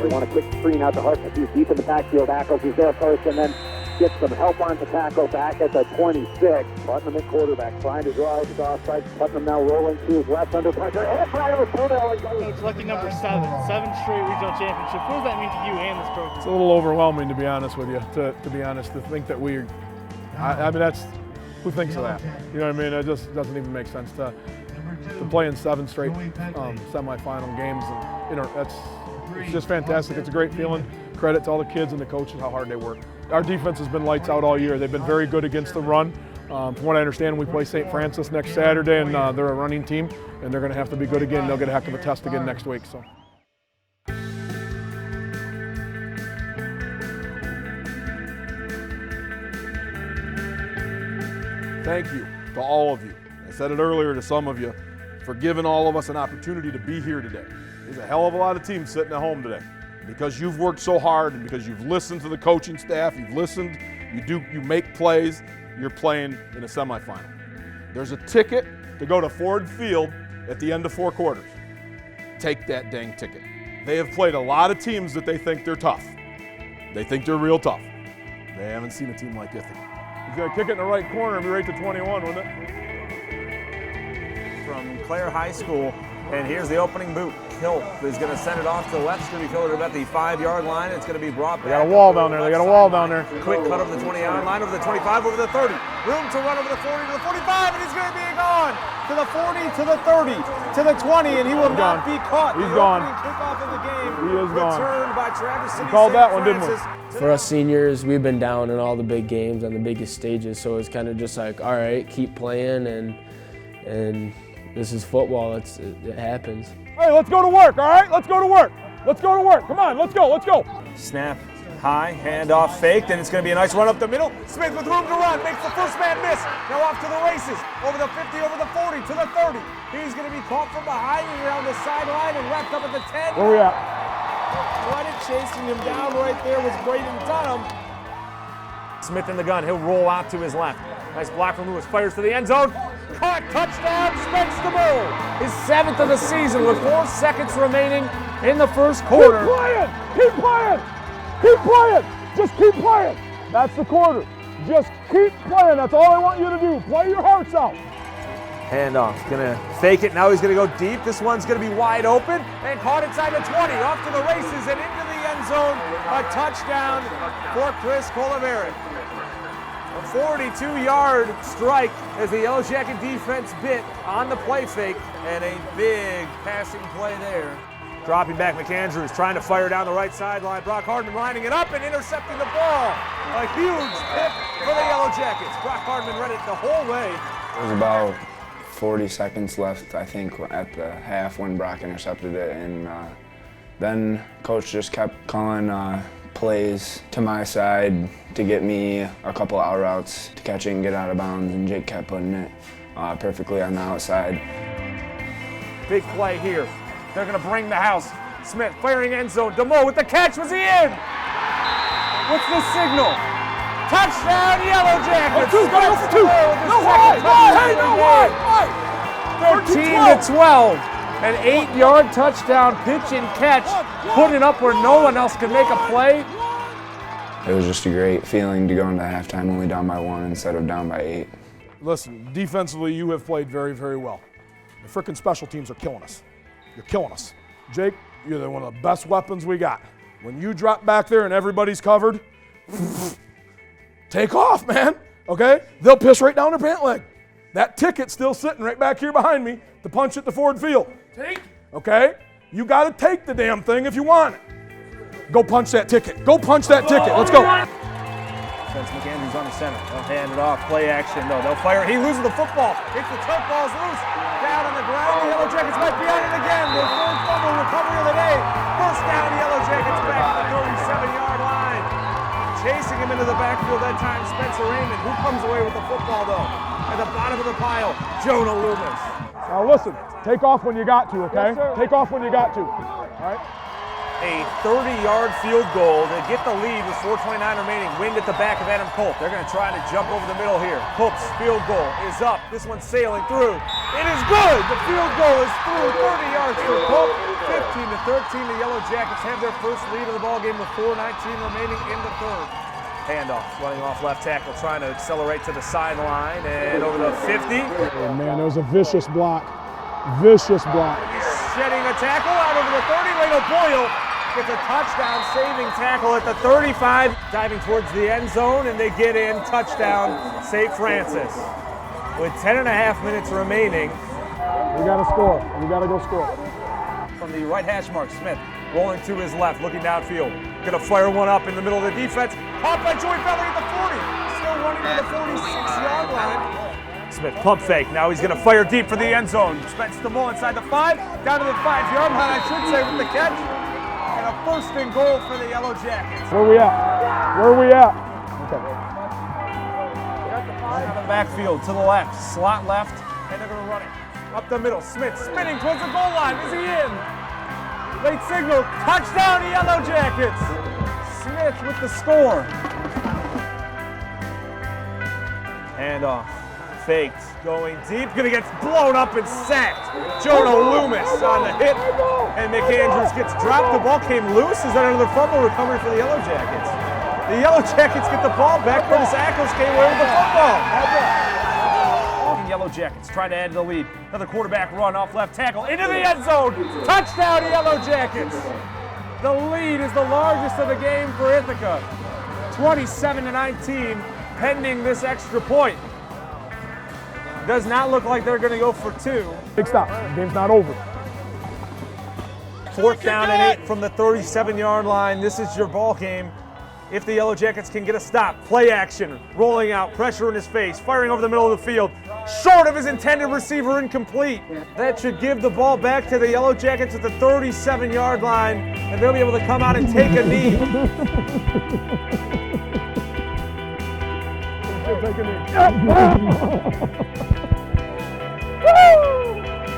We want a quick screen out to Hartman. He's deep in the backfield. Ackles is there first, and then gets some help on the tackle back at the 26. Putnam at quarterback, trying to draw out the offside. Putnam now rolling to his left under pressure. And right over It's lucky number 7 straight regional championship. What does that mean to you and this program? It's a little overwhelming, to be honest with you. To be honest, to think that I mean, that's, who thinks of that? You know what I mean? It just doesn't even make sense to play in 7 straight semifinal games. And, it's just fantastic. It's a great feeling. Credit to all the kids and the coaches, how hard they work. Our defense has been lights out all year. They've been very good against the run. From what I understand, we play St. Francis next Saturday, and they're a running team, and they're going to have to be good again. They'll get a heck of a test again next week. So. Thank you to all of you. I said it earlier to some of you, for giving all of us an opportunity to be here today. There's a hell of a lot of teams sitting at home today. Because you've worked so hard and because you've listened to the coaching staff, you've listened, you make plays, you're playing in a semifinal. There's a ticket to go to Ford Field at the end of 4 quarters. Take that dang ticket. They have played a lot of teams that they think they're tough. They think they're real tough. They haven't seen a team like Ithaca. He's going to kick it in the right corner and be right to 21, wouldn't it? From Clare High School, and here's the opening boot. Hill is going to send it off to the left. It's going to be fielded about the 5-yard line. It's going to be brought back. They got a wall down there. They got a wall down there. Quick cut over the 20-yard line, over the 25, over the 30. Room to run over the 40 to the 45, and he's going to be gone. To the 40, to the 30, to the 20, and he will not be caught. He's gone. Kickoff of the game. He is gone. Returned by Traverse City. We called that one, didn't we? For us seniors, we've been down in all the big games on the biggest stages, so it's kind of just like, all right, keep playing, and this is football. It happens. Hey, let's go to work, all right? Let's go to work. Let's go to work. Come on, let's go, let's go. Snap high, handoff faked, and it's going to be a nice run up the middle. Smith with room to run, makes the first man miss. Now off to the races, over the 50, over the 40, to the 30. He's going to be caught from behind and around the sideline and wrapped up at the 10. Where we at? Credit chasing him down right there was Braden Dunham. Smith in the gun, he'll roll out to his left. Nice block from Lewis, fires to the end zone. Caught, touchdown, Spence the Bull. His 7th of the season with 4 seconds remaining in the first quarter. Keep playing, keep playing, keep playing. Just keep playing. That's the quarter. Just keep playing. That's all I want you to do. Play your hearts out. Handoff, gonna fake it. Now he's gonna go deep. This one's gonna be wide open and caught inside the 20. Off to the races and into the end zone. A touchdown for Chris Colaveras. A 42-yard strike as the Yellowjacket defense bit on the play fake, and a big passing play there. Dropping back, McAndrews trying to fire down the right sideline. Brock Hardman lining it up and intercepting the ball. A huge pick for the Yellowjackets. Brock Hardman read it the whole way. It was about 40 seconds left, I think, at the half when Brock intercepted it, and then Coach just kept calling plays to my side to get me a couple out routes to catch it and get out of bounds, and Jake kept putting it perfectly on the outside. Big play here. They're going to bring the house. Smith firing end zone. DeMoe with the catch. Was he in? What's the signal? Touchdown, Yellowjackets! Let's go. No, why? 13-12. An 8-yard touchdown pitch and catch. Putting up where no one else can make a play. It was just a great feeling to go into halftime only down by 1 instead of down by 8. Listen, defensively, you have played very, very well. The frickin' special teams are killing us. You're killing us. Jake, you're one of the best weapons we got. When you drop back there and everybody's covered, take off, man, okay? They'll piss right down their pant leg. That ticket's still sitting right back here behind me to punch at the Ford Field. Take, okay? You got to take the damn thing if you want it. Go punch that ticket. Go punch that ticket. Let's go. Spence McAndrews on the center. They'll hand it off. Play action. No, they'll fire. He loses the football. It's the tilt ball's loose. Down on the ground. The Yellowjackets might be on it again. Their third fumble recovery of the day. First down, Yellowjackets. him into the backfield that time, Spencer Raymond. Who comes away with the football, though? At the bottom of the pile, Jonah Loomis. Now listen, take off when you got to, okay? Yes, take off when you got to, all right? A 30-yard field goal to get the lead with 4:29 remaining. Wind at the back of Adam Culp. They're going to try to jump over the middle here. Culp's field goal is up. This one's sailing through. It is good. The field goal is through. 30 yards for Culp. 15-13. The Yellow Jackets have their first lead of the ball game with 4:19 remaining in the third. Handoff, running off left tackle, trying to accelerate to the sideline and over the 50. Oh man, that was a vicious block. Vicious block. He's shedding a tackle out over the 30. Leno Boyle gets a touchdown saving tackle at the 35. Diving towards the end zone and they get in. Touchdown, St. Francis. With 10.5 minutes remaining. We got to score. We got to go score. From the right hash mark, Smith rolling to his left, looking downfield. Gonna fire one up in the middle of the defense. Caught by Joey Feather at the 40. Still running to the 46-yard line. Smith pump fake. Now he's gonna fire deep for the end zone. Spence the ball inside the 5, down to the 5-yard line, I should say, with the catch. And a first and goal for the Yellow Jackets. Where we at? Where we at? Okay. Out of the backfield to the left, slot left, and they're gonna run it. Up the middle, Smith spinning towards the goal line. Is he in? Late signal, touchdown to Yellow Jackets. Smith with the score. Handoff, faked, going deep, gonna get blown up and sacked. Jonah Loomis on the hit, and McAndrews gets dropped. The ball came loose. Is that another fumble recovery for the Yellow Jackets? The Yellow Jackets get the ball back. Curtis Ackles came away with the football. Yellow Jackets trying to add to the lead. Another quarterback run off left tackle into the end zone. Touchdown to Yellow Jackets. The lead is the largest of the game for Ithaca. 27-19, pending this extra point. Does not look like they're going to go for 2. Big stop. The game's not over. 4th down and 8 from the 37-yard line. This is your ball game. If the Yellow Jackets can get a stop, play action, rolling out, pressure in his face, firing over the middle of the field, short of his intended receiver, incomplete. That should give the ball back to the Yellow Jackets at the 37-yard line, and they'll be able to come out and take a knee.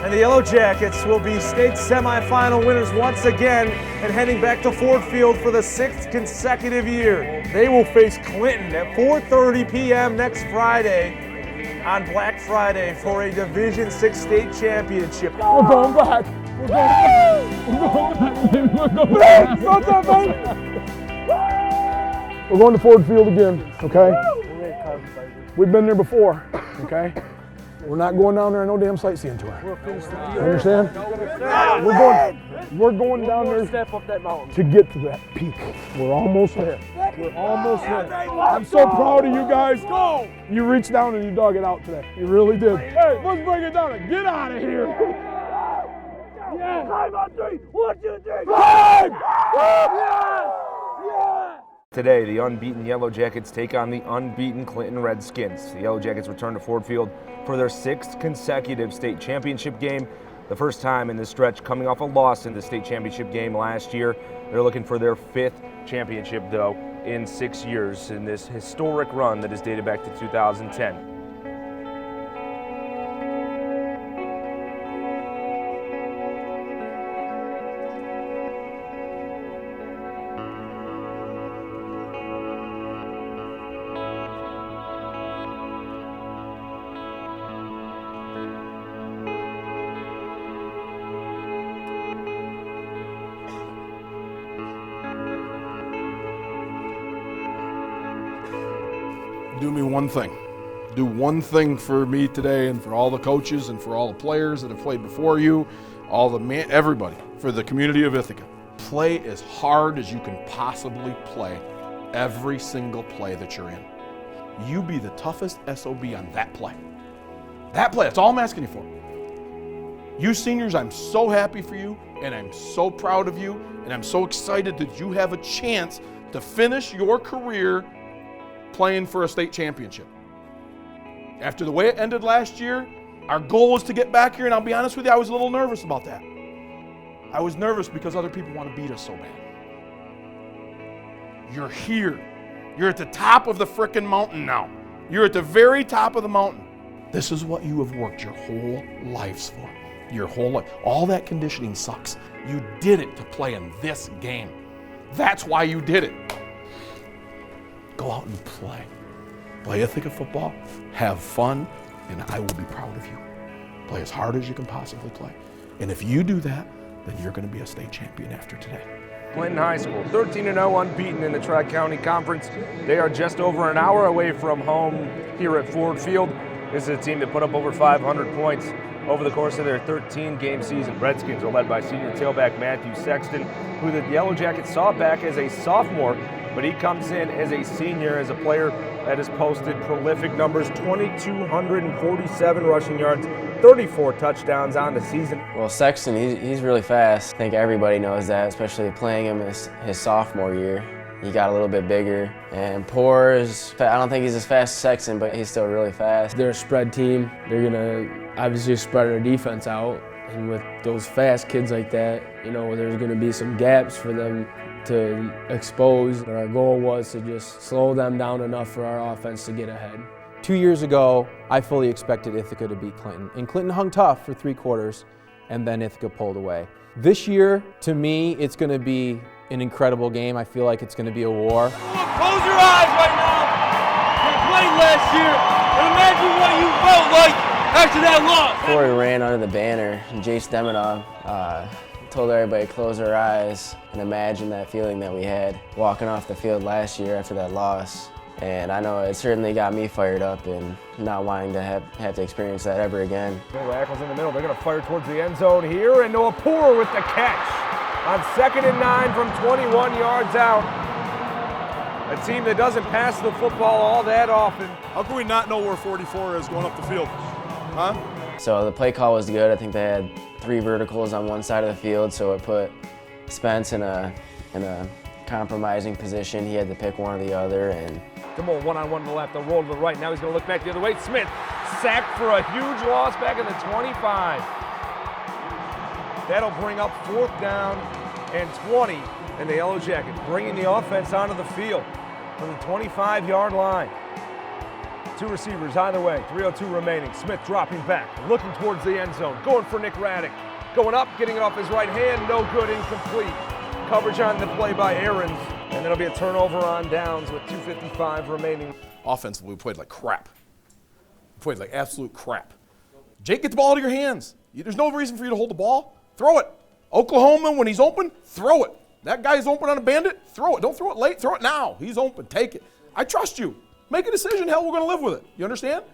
And the Yellow Jackets will be state semifinal winners once again and heading back to Ford Field for the 6th consecutive year. They will face Clinton at 4:30 p.m. next Friday on Black Friday for a Division VI state championship. We're going back. We're going back. We're going to Ford Field again, okay? We've been there before, okay? We're not going down there on no damn sightseeing tour. You understand? We're going down there to get to that peak. We're almost there. We're almost there. I'm so proud of you guys. You reached down and you dug it out today. You really did. Hey, let's bring it down and get out of here. Yeah. Climb on 3. 1, 2, 3. Climb! Today, the unbeaten Yellow Jackets take on the unbeaten Clinton Redskins. The Yellow Jackets return to Ford Field for their 6th consecutive state championship game. The first time in this stretch coming off a loss in the state championship game last year. They're looking for their 5th championship, though, in 6 years in this historic run that is dated back to 2010. Do me one thing. Do one thing for me today and for all the coaches and for all the players that have played before you, everybody, for the community of Ithaca. Play as hard as you can possibly play every single play that you're in. You be the toughest SOB on that play. That play, that's all I'm asking you for. You seniors, I'm so happy for you and I'm so proud of you and I'm so excited that you have a chance to finish your career playing for a state championship. After the way it ended last year, our goal was to get back here, and I'll be honest with you, I was a little nervous about that. I was nervous because other people want to beat us so bad. You're here. You're at the top of the frickin' mountain now. You're at the very top of the mountain. This is what you have worked your whole lives for. Your whole life. All that conditioning sucks. You did it to play in this game. That's why you did it. Go out and play. Play Ithaca football, have fun, and I will be proud of you. Play as hard as you can possibly play. And if you do that, then you're going to be a state champion after today. Clinton High School, 13-0 unbeaten in the Tri-County Conference. They are just over an hour away from home here at Ford Field. This is a team that put up over 500 points over the course of their 13-game season. Redskins are led by senior tailback Matthew Sexton, who the Yellowjackets saw back as a sophomore, but he comes in as a senior, as a player that has posted prolific numbers, 2,247 rushing yards, 34 touchdowns on the season. Well, Sexton, he's really fast. I think everybody knows that, especially playing him his sophomore year. He got a little bit bigger. And Poor is, I don't think he's as fast as Sexton, but he's still really fast. They're a spread team. They're gonna obviously spread their defense out. And with those fast kids like that, you know, there's gonna be some gaps for them to expose. But our goal was to just slow them down enough for our offense to get ahead. 2 years ago, I fully expected Ithaca to beat Clinton. And Clinton hung tough for 3 quarters, and then Ithaca pulled away. This year, to me, it's going to be an incredible game. I feel like it's going to be a war. Close your eyes right now. You played last year, and imagine what you felt like after that loss. Before we ran under the banner, Jace Demonov told everybody to close their eyes and imagine that feeling that we had walking off the field last year after that loss. And I know it certainly got me fired up and not wanting to have to experience that ever again. Noah Ackles in the middle. They're going to fire towards the end zone here, and Noah Poor with the catch on 2nd and 9 from 21 yards out. A team that doesn't pass the football all that often. How can we not know where 44 is going up the field? Huh? So the play call was good. I think they had 3 verticals on one side of the field, so it put Spence in a compromising position. He had to pick one or the other. And DeMole one-on-one to the left, they'll roll to the right. Now he's going to look back the other way. Smith sacked for a huge loss back in the 25. That'll bring up 4th down and 20. And the Yellowjackets bringing the offense onto the field from the 25-yard line. 2 receivers either way, 3:02 remaining. Smith dropping back, looking towards the end zone, going for Nick Raddick. Going up, getting it off his right hand, no good, incomplete. Coverage on the play by Ahrens, and there'll be a turnover on downs with 2:55 remaining. Offensively, we played like crap. We played like absolute crap. Jake, get the ball out of your hands. There's no reason for you to hold the ball. Throw it. Oklahoma, when he's open, throw it. That guy's open on a bandit, throw it. Don't throw it late, throw it now. He's open, take it. I trust you. Make a decision, hell, we're going to live with it. You understand?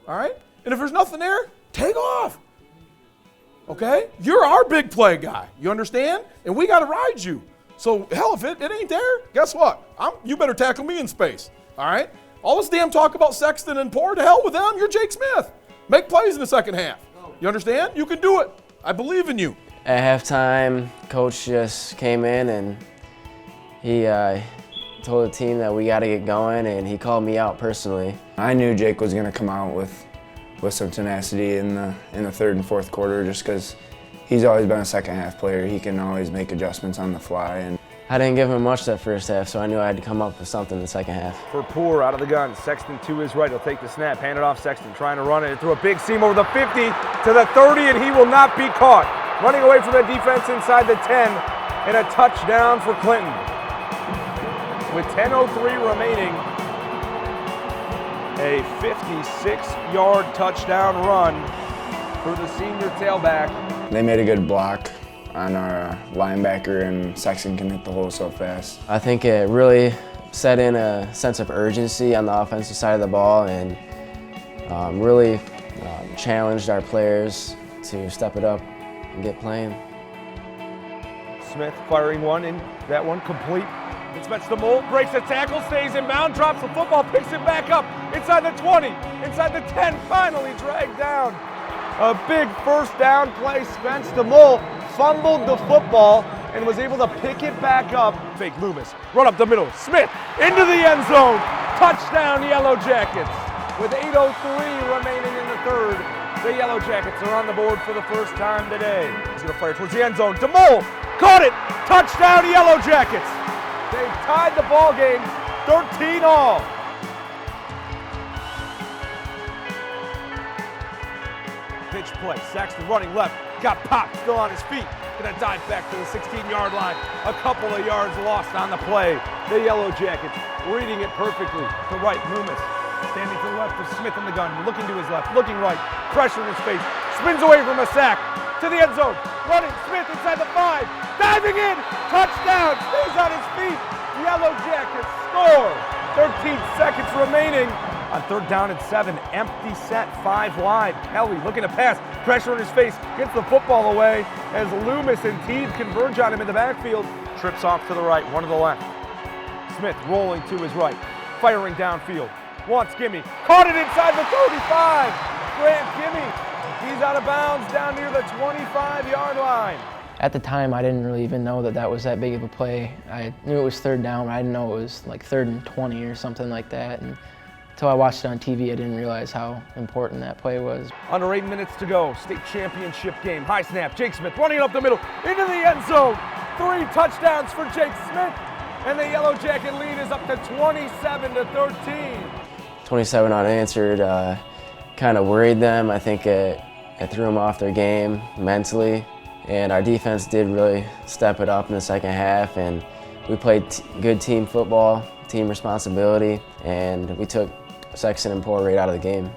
All right? And if there's nothing there, take off. Okay? You're our big play guy. You understand? And we got to ride you. So, hell, if it ain't there, guess what? You better tackle me in space. All right? All this damn talk about Sexton and Poor, to hell with them. You're Jake Smith. Make plays in the second half. You understand? You can do it. I believe in you. At halftime, Coach just came in and he told the team that we got to get going, and he called me out personally. I knew Jake was going to come out with some tenacity in the 3rd and 4th quarter, just because he's always been a second half player. He can always make adjustments on the fly. And I didn't give him much that first half, so I knew I had to come up with something in the second half. For Poor out of the gun, Sexton to his right. He'll take the snap, hand it off Sexton, trying to run it through a big seam over the 50 to the 30, and he will not be caught. Running away from the defense inside the 10, and a touchdown for Clinton. With 10:03 remaining, a 56-yard touchdown run for the senior tailback. they made a good block on our linebacker, and Sexton can hit the hole so fast. I think it really set in a sense of urgency on the offensive side of the ball, and really challenged our players to step it up and get playing. Smith firing one, and that one complete. Spence the mole, breaks the tackle, stays in bound, drops the football, picks it back up, inside the 20, inside the 10, finally dragged down. A big first down play. Spence the mole fumbled the football and was able to pick it back up. Fake Loomis, run up the middle, Smith into the end zone. Touchdown Yellowjackets. With 8:03 remaining in the third, the Yellowjackets are on the board for the first time today. He's going to fire towards the end zone. DeMole caught it. Touchdown Yellowjackets. They've tied the ball game 13 all. Pitch play, Saxton running left, got popped, still on his feet. Gonna dive back to the 16-yard line. A couple of yards lost on the play. The Yellowjackets reading it perfectly. To right, Loomis. Standing to the left of Smith in the gun, looking to his left, looking right, pressure in his face, spins away from a sack, to the end zone, running, Smith inside the 5, diving in, touchdown, stays on his feet. Yellowjackets score. 13 seconds remaining. On 3rd down and 7, empty set, 5 wide. Kelly looking to pass, pressure in his face, gets the football away as Loomis and Teague converge on him in the backfield. Trips off to the right, one to the left. Smith rolling to his right, firing downfield. Wants Gimme, caught it inside the 35. Grant Gimme, he's out of bounds down near the 25-yard line. At the time, I didn't really even know that that was that big of a play. I knew it was 3rd down, but I didn't know it was like 3rd and 20 or something like that. And until I watched it on TV, I didn't realize how important that play was. Under 8 minutes to go, state championship game. High snap, Jake Smith running up the middle, into the end zone. 3 touchdowns for Jake Smith, and the Yellowjacket lead is up to 27-13. 27 unanswered kind of worried them. I think it threw them off their game mentally, and our defense did really step it up in the second half, and we played good team football, team responsibility, and we took Sexton and Poor right out of the game.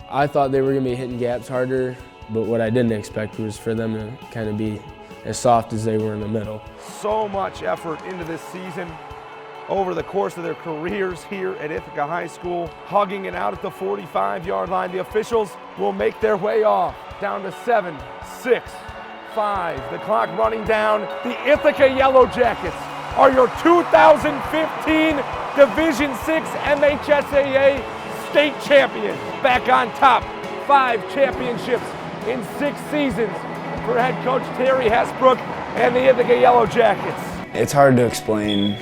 I thought they were going to be hitting gaps harder, but what I didn't expect was for them to kind of be as soft as they were in the middle. So much effort into this season over the course of their careers here at Ithaca High School, hugging it out at the 45-yard line. The officials will make their way off, down to 7, 6, 5. The clock running down. The Ithaca Yellowjackets are your 2015 Division VI MHSAA state champions. Back on top, 5 championships in 6 seasons for head coach Terry Hesbrook and the Ithaca Yellowjackets. It's hard to explain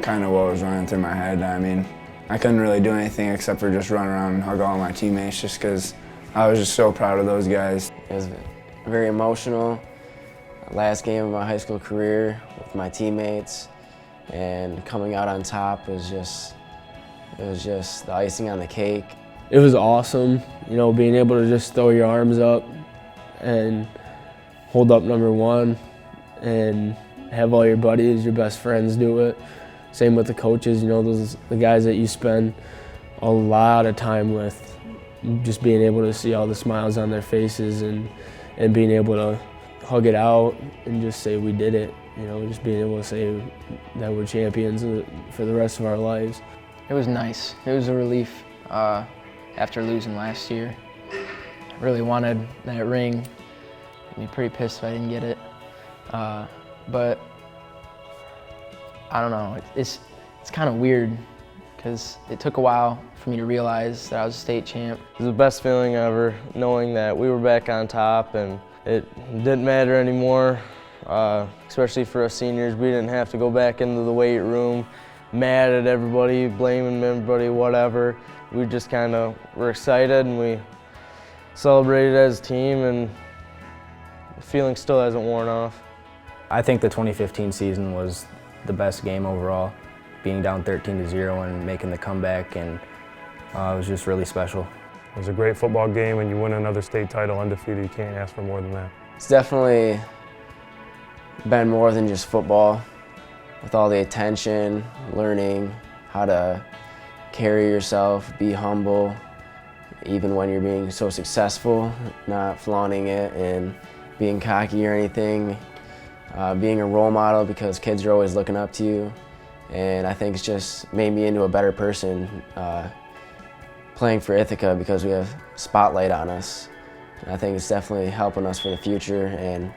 kind of what was running through my head. I mean, I couldn't really do anything except for just run around and hug all my teammates just because I was just so proud of those guys. It was very emotional. Last game of my high school career with my teammates, and coming out on top was just the icing on the cake. It was awesome, you know, being able to just throw your arms up and hold up number 1 and have all your buddies, your best friends do it. Same with the coaches, you know, the guys that you spend a lot of time with, just being able to see all the smiles on their faces and being able to hug it out and just say we did it, you know, just being able to say that we're champions for the rest of our lives. It was nice. It was a relief after losing last year. I really wanted that ring. I'd be pretty pissed if I didn't get it. But I don't know, it's kind of weird because it took a while for me to realize that I was a state champ. It was the best feeling ever, knowing that we were back on top and it didn't matter anymore, especially for us seniors. We didn't have to go back into the weight room, mad at everybody, blaming everybody, whatever. We just kind of were excited and we celebrated as a team, and the feeling still hasn't worn off. I think the 2015 season was the best game overall, being down 13-0 and making the comeback, and it was just really special. It was a great football game, and you win another state title undefeated. You can't ask for more than that. It's definitely been more than just football. With all the attention, learning how to carry yourself, be humble, even when you're being so successful, not flaunting it and being cocky or anything. Being a role model because kids are always looking up to you. And I think it's just made me into a better person playing for Ithaca because we have spotlight on us. And I think it's definitely helping us for the future and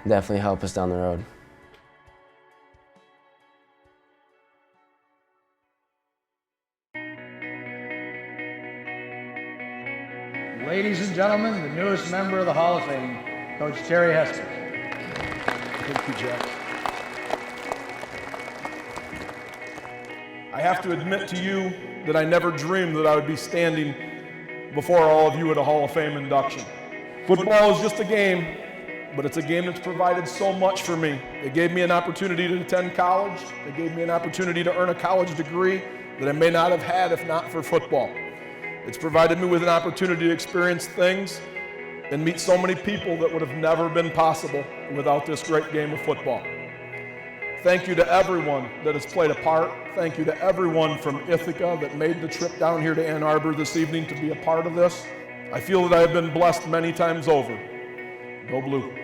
definitely help us down the road. Ladies and gentlemen, the newest member of the Hall of Fame, Coach Terry Hesbrook. Thank you, Jack. I have to admit to you that I never dreamed that I would be standing before all of you at a Hall of Fame induction. Football is just a game, but it's a game that's provided so much for me. It gave me an opportunity to attend college. It gave me an opportunity to earn a college degree. that I may not have had if not for football. It's provided me with an opportunity to experience things and meet so many people that would have never been possible without this great game of football. Thank you to everyone that has played a part. Thank you to everyone from Ithaca that made the trip down here to Ann Arbor this evening to be a part of this. I feel that I have been blessed many times over. Go Blue.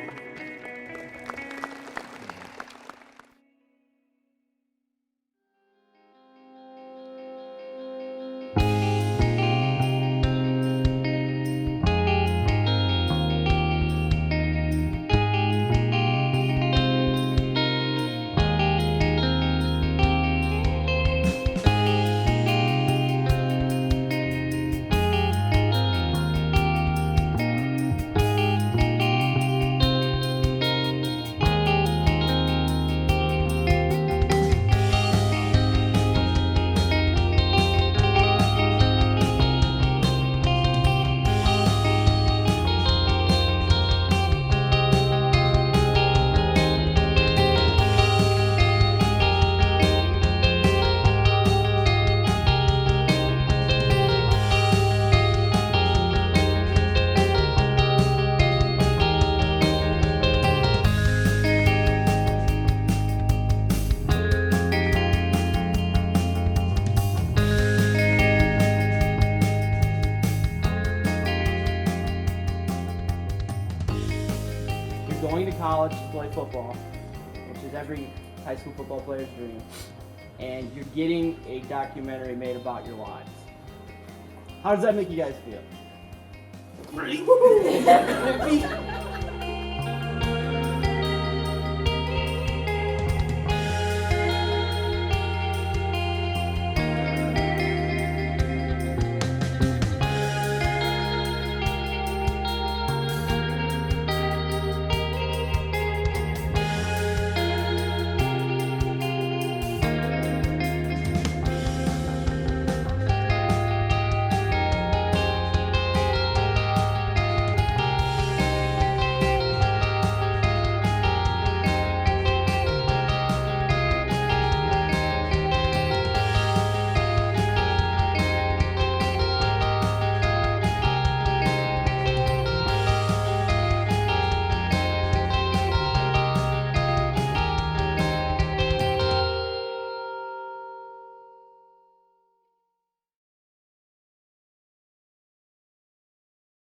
Going to college to play football, which is every high school football player's dream, and you're getting a documentary made about your lives. How does that make you guys feel?